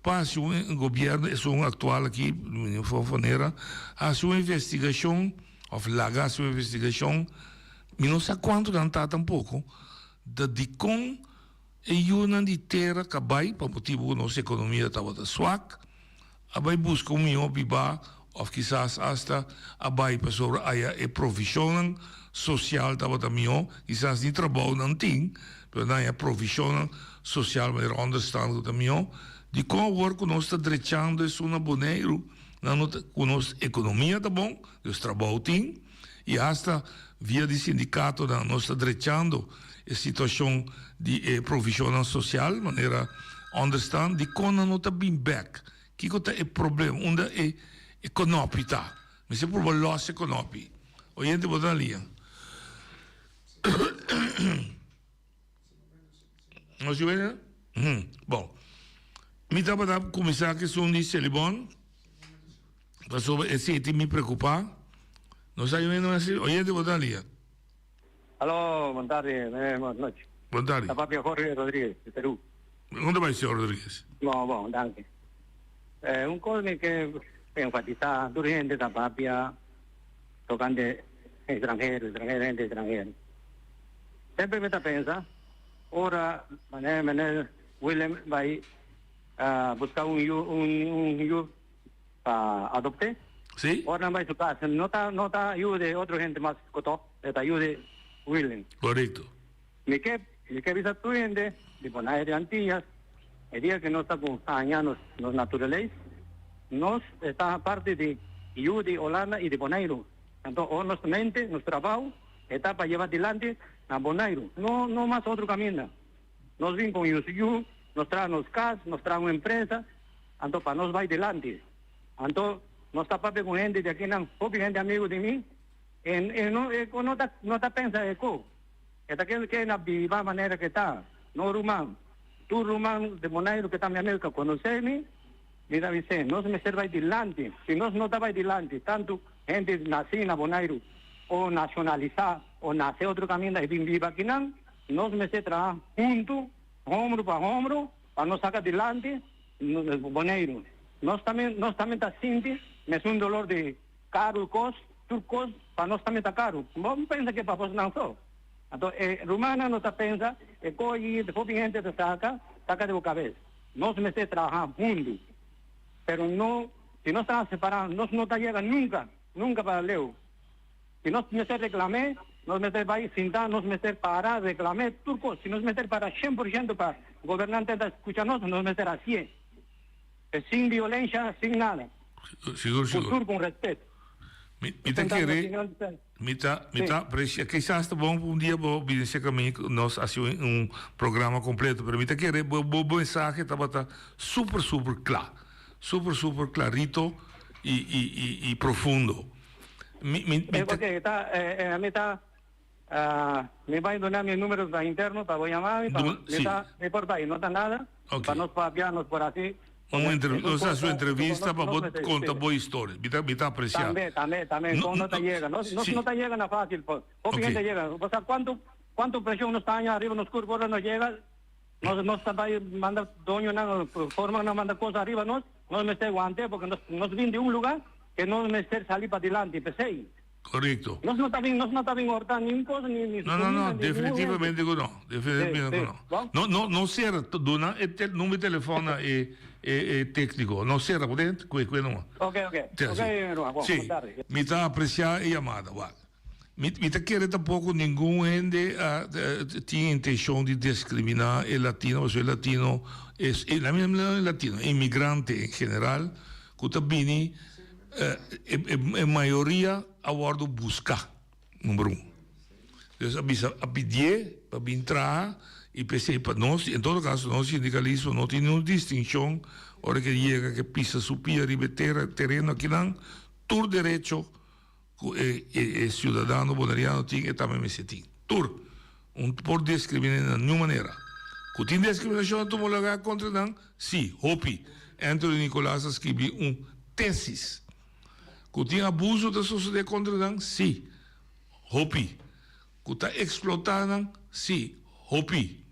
passe o governo é um atual aqui de maneira a sua investigação of laga a sua investigação e não sei quanto não tá tampouco da dicon e una di terra que vai para motivo nossa economia estava da swak abai busca mio biba of quizás hasta abai para sobre aya e provisionen social estava da mio quizás ni trabalho não tem pero na provisionen social mas understand da mio di com work com nós drechando é uma boneiro na com nossa economia tá bom os trabalho tem e hasta via de sindicato da nossa drechando a situação de provisão social, maneira understand, de quando não está bem back. Que é o problema? Onde é econômica? Mas é problema loss econômico. O gente pode ali. Nós vemos? Bom, me estava a começar que sou de Celibon, para sobre esse me preocupar. Nós sabemos assim, o gente pode ali. Aló, buenas tardes, buenas noches. Buenas tardes. La papia Jorge Rodríguez, de Perú. ¿Dónde va el señor Rodríguez? No, bueno, danke. Un cosa que enfatizar urgente la papia tocando extranjero, gente extranjera. Siempre me está pensando, ahora, William va a buscar un youth para adoptar. Sí. Ahora va a su casa, no está ayuda de otra gente más cotó, está ayuda de William. Correcto. Mi que visa tu gente, de Bonaire de Antillas, el día que no está con años los naturales, nos está parte de de Holanda y de Bonaire. Entonces, nuestra mente, nuestro trabajo, está para llevar adelante a Bonaire. No más otro camino. Nos vienen con UCU, nos traen los CAS, nos traen una empresa, entonces para nos va adelante. Entonces, no está parte con gente de aquí, no, porque gente amigo de mí, no está pensando eco. Está que es la viva manera que está. No rumán. Tú rumán de Bonaire que está en América, conocerme, mira, dice, no se me sirva adelante. Si no estaba adelante, tanto gente nací en Bonaire, o nacionalizar, o nace otro camino y viva aquí, no se me se trabaja junto, hombro para hombro, para no sacar adelante, Bonaire. No también está simple, me es un dolor de caro, turcos, para no también está caro. No piensa que para vos no so. Entonces, rumana no está pensa, coge, después gente te saca de boca cabeza. No se me esté trabajando juntos. Pero no, si no están separados, no te llega nunca para Leo. Si no me se reclamé, nos meter para sentar, nos meter para reclamar turcos, si nos meter para 100% para gobernante de escucharnos, nos meter a 100. Sin violencia, sin nada. Seguro. Turco con respeto. Mita quiere, mita, precia, quizás un día vos vienes a mí, nos hace un programa completo, pero mita quiere, vos mensaje estaba súper claro, súper clarito y profundo. Porque está, a mí está, me va a donar mi número interno para voy a llamar, me por ahí, no está nada, para nos papiarnos por así. Una su entrevista para vos contar vos historia, mita apreciar. También, no te llega, no te llega nada fácil, bien te llega, o sea, cuánto presión nos está allá arriba, nos curva, nos llega, no está ahí, manda doño, forma, no manda cosas arriba, no me esté aguante, porque nos viene de un lugar que no me esté salir para adelante, pensé. Correcto. No está bien hortar ni un cosa, ni No, definitivamente no. Definitivamente no. No cierra, dona el número de teléfono técnico, no cierra, ¿puede? No. Ok, sí, me está apreciando la llamada, me está queriendo tampoco ningún gente tiene intención de discriminar el latino, o sea, el latino es el latino, inmigrante en general, que también en mayoría a bordo buscar, número 1. Entonces, a pedir para entrar y pensé, para nós, en todo caso, no sindicalismo no tiene una distinción, ahora que llega, que pisa su pie, arriba terreno, aquí dan, tu derecho, ciudadano bonariano, tiene también me tiene. Tur, por discriminar de ninguna manera. Que tiene discriminación, tu lugar contra dan, sí, hopi. Anthony Nicolás escribió tesis. Que tiene abuso de sociedad contra dan, sí, hopi. Que está explotando, sí, hopi.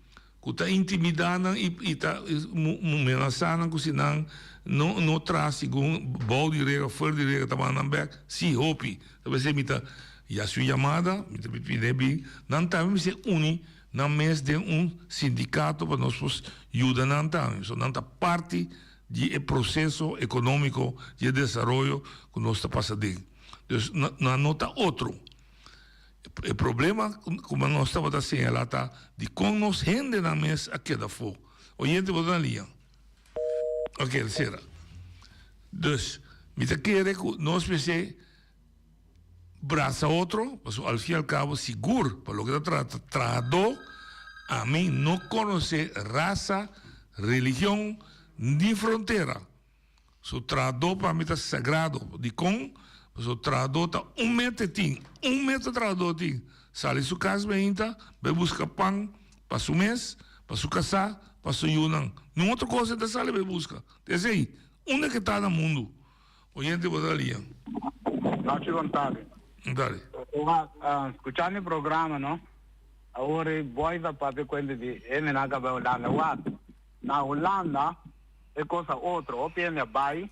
Que está intimidando y está amenazando que si no traz según bal de regra, fuera de regra, está mandando back, sí, hopi. Talvez me e a sua chamada, me pede bem, não também se une na mês de sindicato para nós ajudar não também, so não parte do processo econômico de desenvolvimento que nós está passando. Então, não nota outro. O problema, como nós estamos assinalando, de como nós rende na mês aqui da fogo. Oyente, vou dar linha. Ok, será. Então, me quer que nós pensemos braça outro, mas ao fim e ao cabo, seguro, para o que trata, a mim não conhecer raça, religião, nem fronteira. So trado para mim está sagrado, de com, mas o trado está metro trado tem. Sale sua casa bem, vai buscar pão para seu mês, para sua casa, para seu yunang. Não outra coisa da sale vai buscar. Desde aí, onde que está no mundo? Oyente, vou dar linha. Não te vontade. Dale. Escuchando el programa, ¿no? Ahora voy a papel cuenta de en la Holanda. Na Holanda es cosa otra. O tiene bay,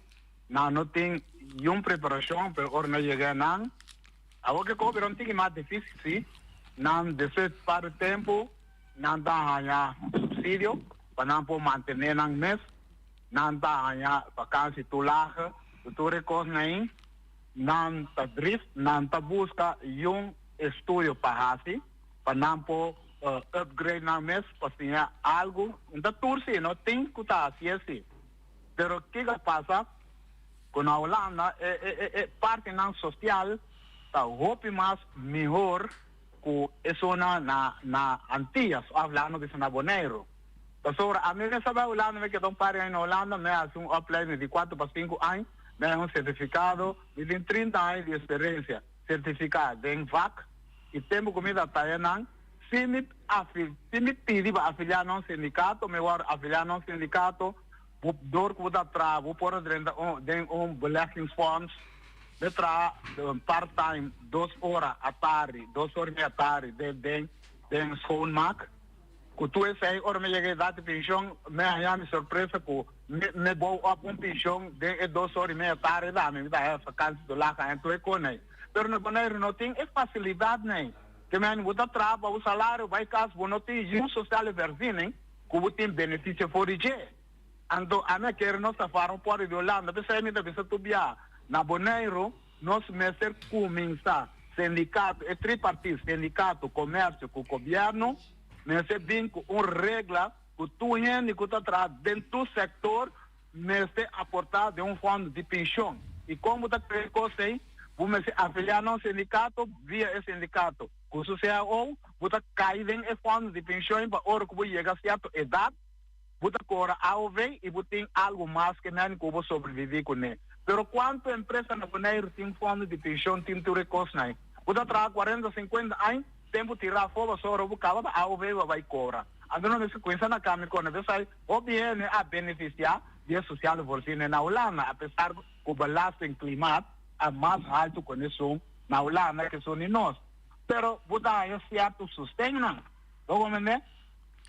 no tiene una preparación, pero ahora no llega a nada. Ahora que cobre un tiene más difícil, sí. No después para el tiempo, no da subsidio para no mantener el mes. No da vacancia tulaje, tu recursos ahí. Não drift, não busca estudio para hacer, para não upgrade na mês, para ter algo. Então, turci, não tem que estar assim. Pero, o que passa? Com a Holanda, parte não social, está muito mais melhor que isso na Antillas, falando de San Bonaire. Então, a mim, sabe a Holanda, que eu paro na Holanda, me faz upgrade de 4 para 5 anos, me un certificado de 30 años de experiencia, certificado de VAC, y tengo comida para si me pide para afiliar a un sindicato, me voy a afiliar a un sindicato, door que dat trago, por un beleggingsfonds, de tra part-time, 2 horas a tarde, 2 horas a tarde, de schoonmaak. Que tu sei, ora me llegué a dar pensión, me haya mi sorpresa que me voy a un pensión de 2 horas y media tarde, me da vacancia de la gente, entonces con él. Pero no poner no tiene facilidad, ni que me han botado trabajo, o salário, vai caso, no tiene un social versine, que tiene beneficio por ella. Ando, a mí quiero no safar un poco de Holanda, pero se me debe ser tu via, na Bonaire, nos meses comienza, sindicato, é tripartite, sindicato, comércio com o governo, mas é bem com uma regra que tu gente que está atrás dentro do sector, mas é aportar de um fundo de pensão. E como está coisa aí, vamos afiliar no sindicato, via esse sindicato, com o CAO, você cai em fundo de pensão para hora que você chega a certa idade, você cora AOV e você tem algo mais que nem que você sobreviver com ele. Pero quanto empresa na Bonaire tem fundo de pensão, tem tu recurso aí. Você traz 40, 50 anos, tempo tirar fora, só o cabo, a AOV vai cobrar. Então, não se conhece na câmera, quando você sai, o bem a beneficiar de social de na Holanda, apesar que o balanço em clima é mais alto que isso na Holanda, que são nós. Pero, você tem certo sustento, não?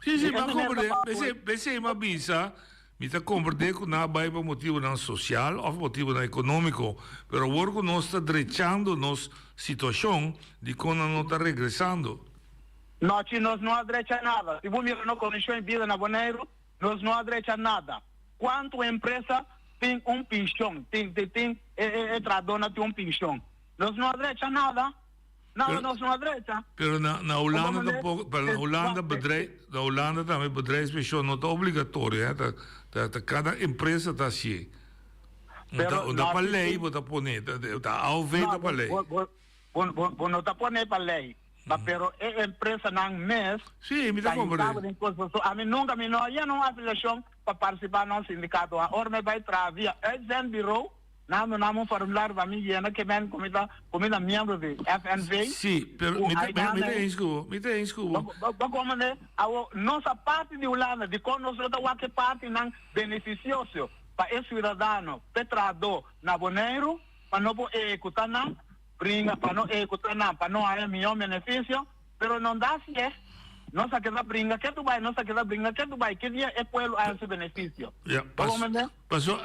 Sim, mas compreender, pensei uma bisa, me está compreender que não vai por motivo não social ou motivo não econômico, pero agora nós está derechando nossa situação de quando não está regressando. Não, nós não adrecha nada. Se você mirar na condição de vida na Bonaire, nós não adrecha nada. Quanto a empresa tem pensão, a dona tem pensão, nós não adrecha nada. Não, nós não adrecha. Pero na Holanda tampoco, na Holanda também bedrijfspensioen não está obrigatório, cada empresa está assim. Não para lei, você põe, está ao ver para lei. Não está pondo para lei. Pero a empresa não mês. Sim, me está compreendendo. A mim nunca me não há afiliação para participar no sindicato. Agora me vai trazer via exam bureau. Não formulário para mim que vem comida membro de FNV. Sim, pero me tem escudo. Nossa parte de Holanda, de quando nós estamos aqui parte não beneficioso para esse cidadão petrador na Bonaire, para não executar não, brinca para não executar não, para não ter melhor benefício, pero não dá se é. Nossa que brinca, que tu vai, nossa que brinca, que tu vai, que dia é pueblo a esse benefício. Passou,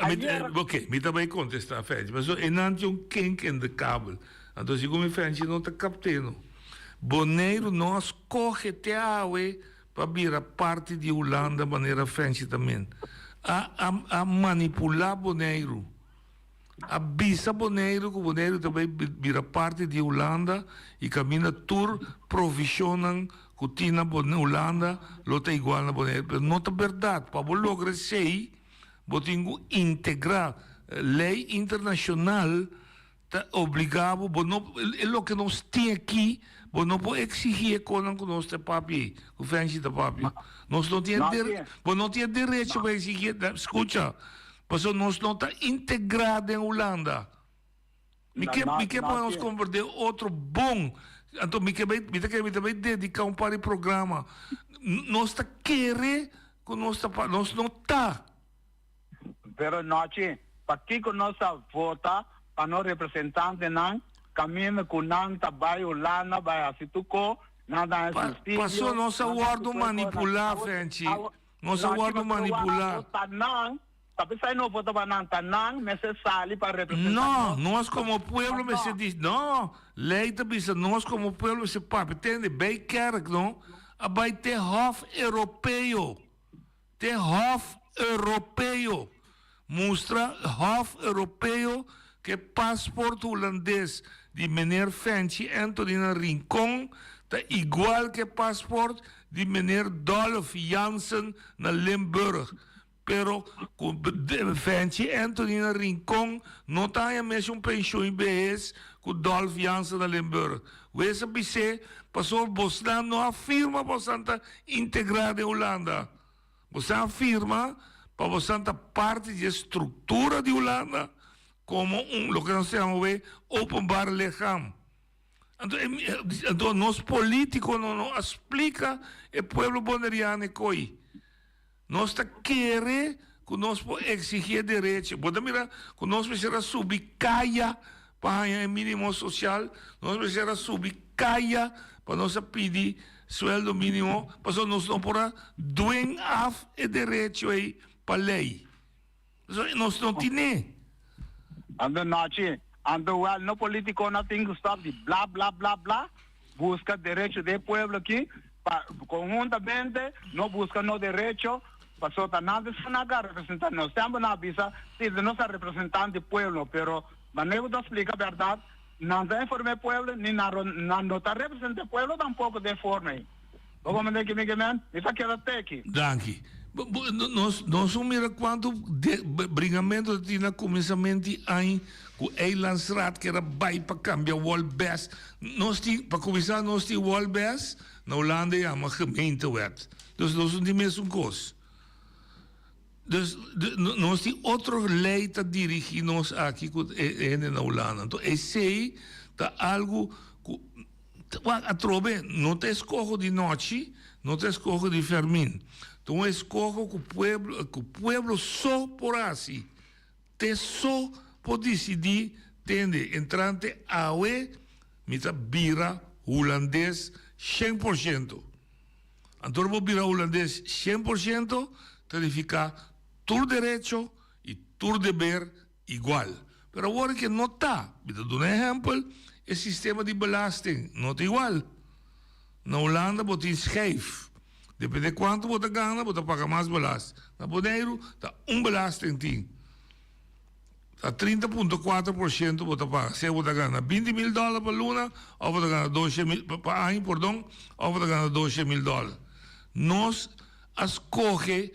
ok, me também contestar, Fede, passou, e não tinha kink in de cabo. Então, se como Fede não está captando, Bonaire nós corre até a água para vir a parte de Holanda de maneira Fede também. A manipular Bonaire. A bisa Bonaire, que Bonaire também vira parte de Holanda e caminha tour provisionam que tinha na Holanda, lota igual na Bonaire. Mas não é verdade. Para lograr sei, você tem que integrar lei internacional, está obrigado, é o que nós temos aqui, você não pode exigir com nós de papi, o frente de papi. Nós não temos direito para exigir, escuta, mas nós não estamos integrados em Holanda. Me quer podemos converter outro bom. Então, me também dedicar para o programa. Nós está querendo que nós não está. Pero noche, para que nós vota para nós representantes não, caminho com não vai Holanda, vai a Situco, nada assistir. Passou nossa guarda manipular, frente. Nossa guarda manipular. Tapi saya não vota para não, mas se sale para representar. Não, nós como povo, mas se diz, não, lei também, nós como povo, se papi, entende? Bem kerk, não? Vai ter hof europeu. Ter hof europeu. Mostra hof europeu que passaporte holandês de meneer Fancy Antonina Rincon, tá igual que passaporte de meneer Dolph Jansen na Limburg. Pero com Fancy Antonina Rincon não tem mesmo pensão em BS com Dolph Jansen na Limburg. Essa BC passou Bosnan não afirma Bosnan integrada em Holanda. Você afirma para você parte da estrutura de Holanda como lo que nós chamamos de openbaar lichaam. Então, nós políticos não explica o povo bonaireano coi. Nós queremos que nós exigir direitos. Pode mirar que nós precisamos subir caia para o mínimo social. Nós precisamos subir caia para nós pedir sueldo mínimo. Para nós não podemos doar o direito aí para a lei. Nós não temos. Ando noche, ando no político não tem que stop de blá blá blá blá. Busca direito do povo aqui. Conjuntamente, não busca no direito. Passou a nada se naga representante. Nós estamos na visa, se nós representante do povo, pero maneiro de explicar a verdade, no está informe pueblo, ni no está representante pueblo tampoco de informe. O como de que me queman, está quedando aquí. Danke. Nós mira quanto brigamento tinha na começamento aí com o Eilandsraad que era bij para cambiar o World Best. Nós tínhamos, para começar, nós tínhamos o World Best, na Holanda é uma gemeentewet. Dus nós não tínhamos uma coisa. Dus nós tínhamos outra lei que dirige nós aqui na Holanda. Então, eu sei que algo a trove, não te escorro de noite, não te escorro de fermín. Então, escorro que o pueblo só por assim, te só por decidir, tende, entrante a ue, mita bira holandês 100%. Então, vou bira holandês 100%, te fica tu direito e tu dever igual. Mas agora que não está, vou dar um exemplo, o sistema de belasting não é igual. Na Holanda, você scheef. Depende de quanto você ganha, você paga mais belasting. Na Bonaire, está belasting tem. Está 30,4% você paga. Se você ganha $20,000 por luna, ou você ganha $12,000 por ano, perdão, ou você ganha $12,000. Nós escolhemos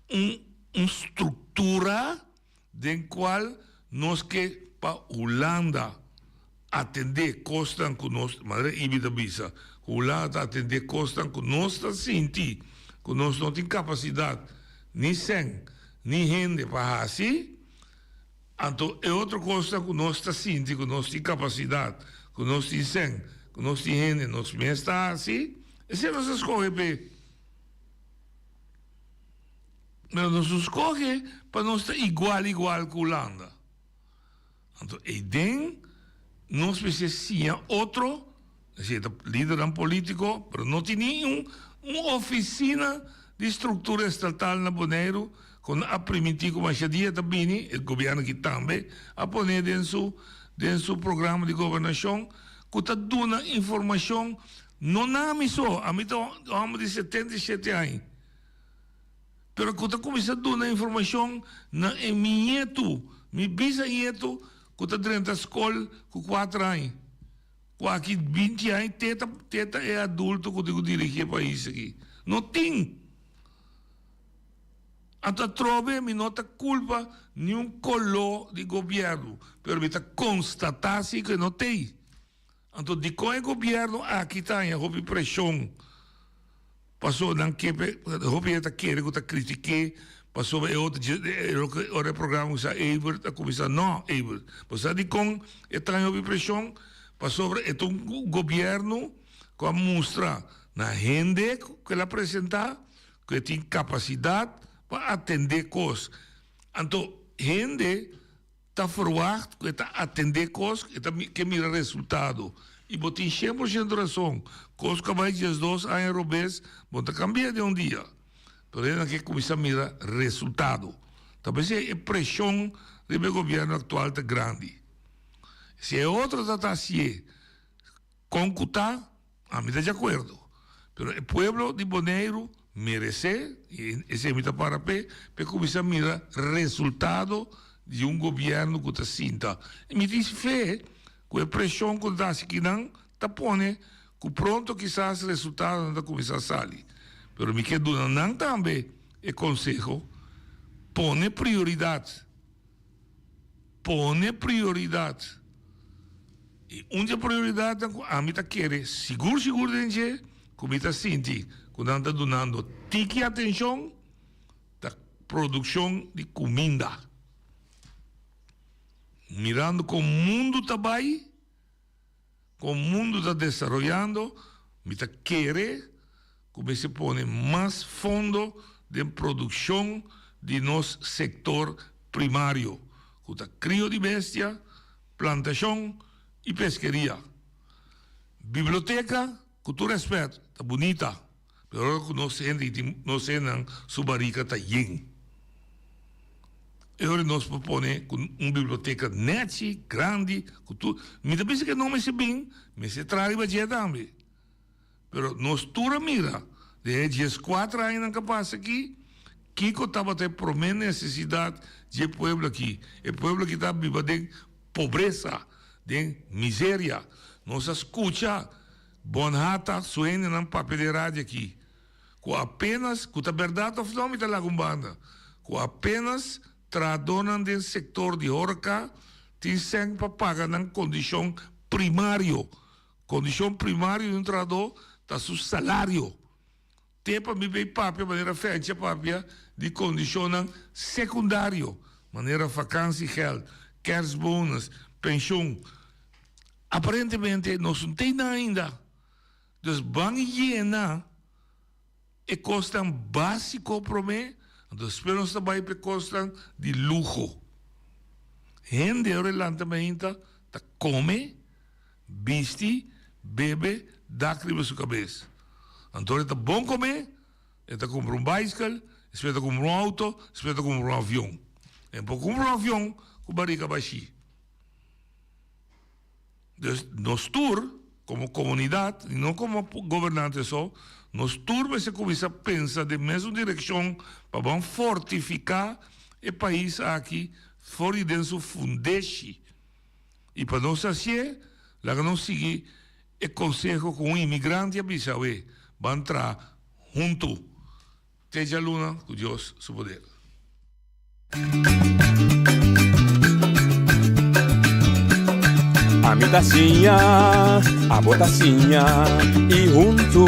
uma estrutura de qual nós que para Holanda atender costas com nós, madre ibida bisa, Holanda atender costas com nós tá senti, com nós não tem capacidade nem sem, nem gente para assim, então é outra coisa que nós tá senti, com nós tem capacidade, com nós tem sem, com nós tem gente, nós mesmo está assim, e se nós escolhemos mas nós escolhemos para nós estar igual com a Holanda. Então, nós precisamos outro, líder político, mas não tem nenhuma oficina de estrutura estatal na Bonaire, com a permitir como a dia também, o governo aqui também, a pôr dentro do programa de governação, que está dando informação, não na missão, a mim estamos de 77 anos. Pero que está começando a dar informação na minha neto, meu bisneto, que está dentro da escola com 4 anos. Com aqui 20 anos, teta é adulto que eu dirigir o país aqui. Não tem. Então, trove, me não tem culpa nenhum colo de governo, pero me está constatar que não tem. Então, de qual é o governo aqui está em pressão. Passou na que houve esta querer que critiquei, passou o programa que Ebert a começar não Ebert, você de com está em pressão, passou um governo que mostra na gente que ela apresenta que tem capacidade para atender coisas. Então gente está forward que está atender coisas que mira resultado. E botem 100% de razão. Coisas que mais de 2 anos robês, vão cambiar de um dia. Mas é que começa a mirar resultado. Talvez a pressão do governo atual é grande. Se é outra data assim, concutar, a mim está de acordo. Mas o povo de Bonaire merece, e esse é o para começar a mirar resultado de governo que está sinta. E me diz fé, com a pressão que dá aqui não, está pondo, que pronto quizás o resultado não começar a sair. Mas me quedo não também, é conselho, põe prioridade. Põe prioridade. E onde a prioridade, a mim está querendo, seguro, de como está sentindo, quando está dando tique atenção da produção de comida. Mirando como o mundo está bem, como o mundo está desenvolvendo, me está querendo como se põe mais fundo de produção de nosso setor primário, com a crio de bestia, plantação e pesqueria. Biblioteca, com todo respeito, está bonita, mas não sei não, sua barriga está yin. Agora nós propomos uma biblioteca nete, grande, me pensa que não me se bem, me se traz para também. Mas nós toda mira, de 4 anos que passa aqui, Kiko estava até promendo necessidade de povo aqui. O povo que está vivendo de pobreza, de miséria. Nós escuta bonhata suene ng papel de rádio aqui. Com apenas, com a verdade of nome da lagumbanda, com apenas tradonan do setor de horca, tem sempre paga na condição primário. Condição primária de um trador está seu salário. Tem para me ver papel, maneira fecha papel, de condição secundário. Maneira vacância e geld, kerstbonus, pensão. Aparentemente, nós não tem nada ainda. Dus bang hiena e costan básico para mim, dus esperamos também que costan de luxo. Gente orientamento ta come, viste, bebe, dá crime sua cabeça. Então tá bom comer, tá comprar bicycle, espera comprar auto, espera comprar avião. E para comprar avião, com barriga baixa. Dus nos tour como comunidade, e não como governante só, nós turmas se começa a pensar de mesma direção para fortificar o país aqui, fora dentro fundeixe. E para nós assim, lá que nós seguir o conselho com um imigrante a Bissauê, vai entrar junto. Teja Luna, com Deus, seu poder. A mitacinha, a botacinha e junto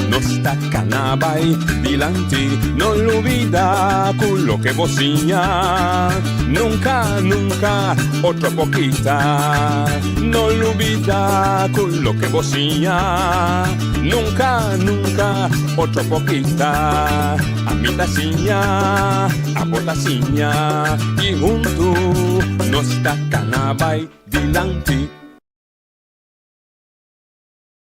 nos tacanabay dilante, no lo olvida con lo que vocinha. Nunca, nunca, otra poquita, no lo olvida con lo que vocinha. Nunca, nunca, otra poquita. A mitacinha, a botacinha y junto nos tacanabay dilante.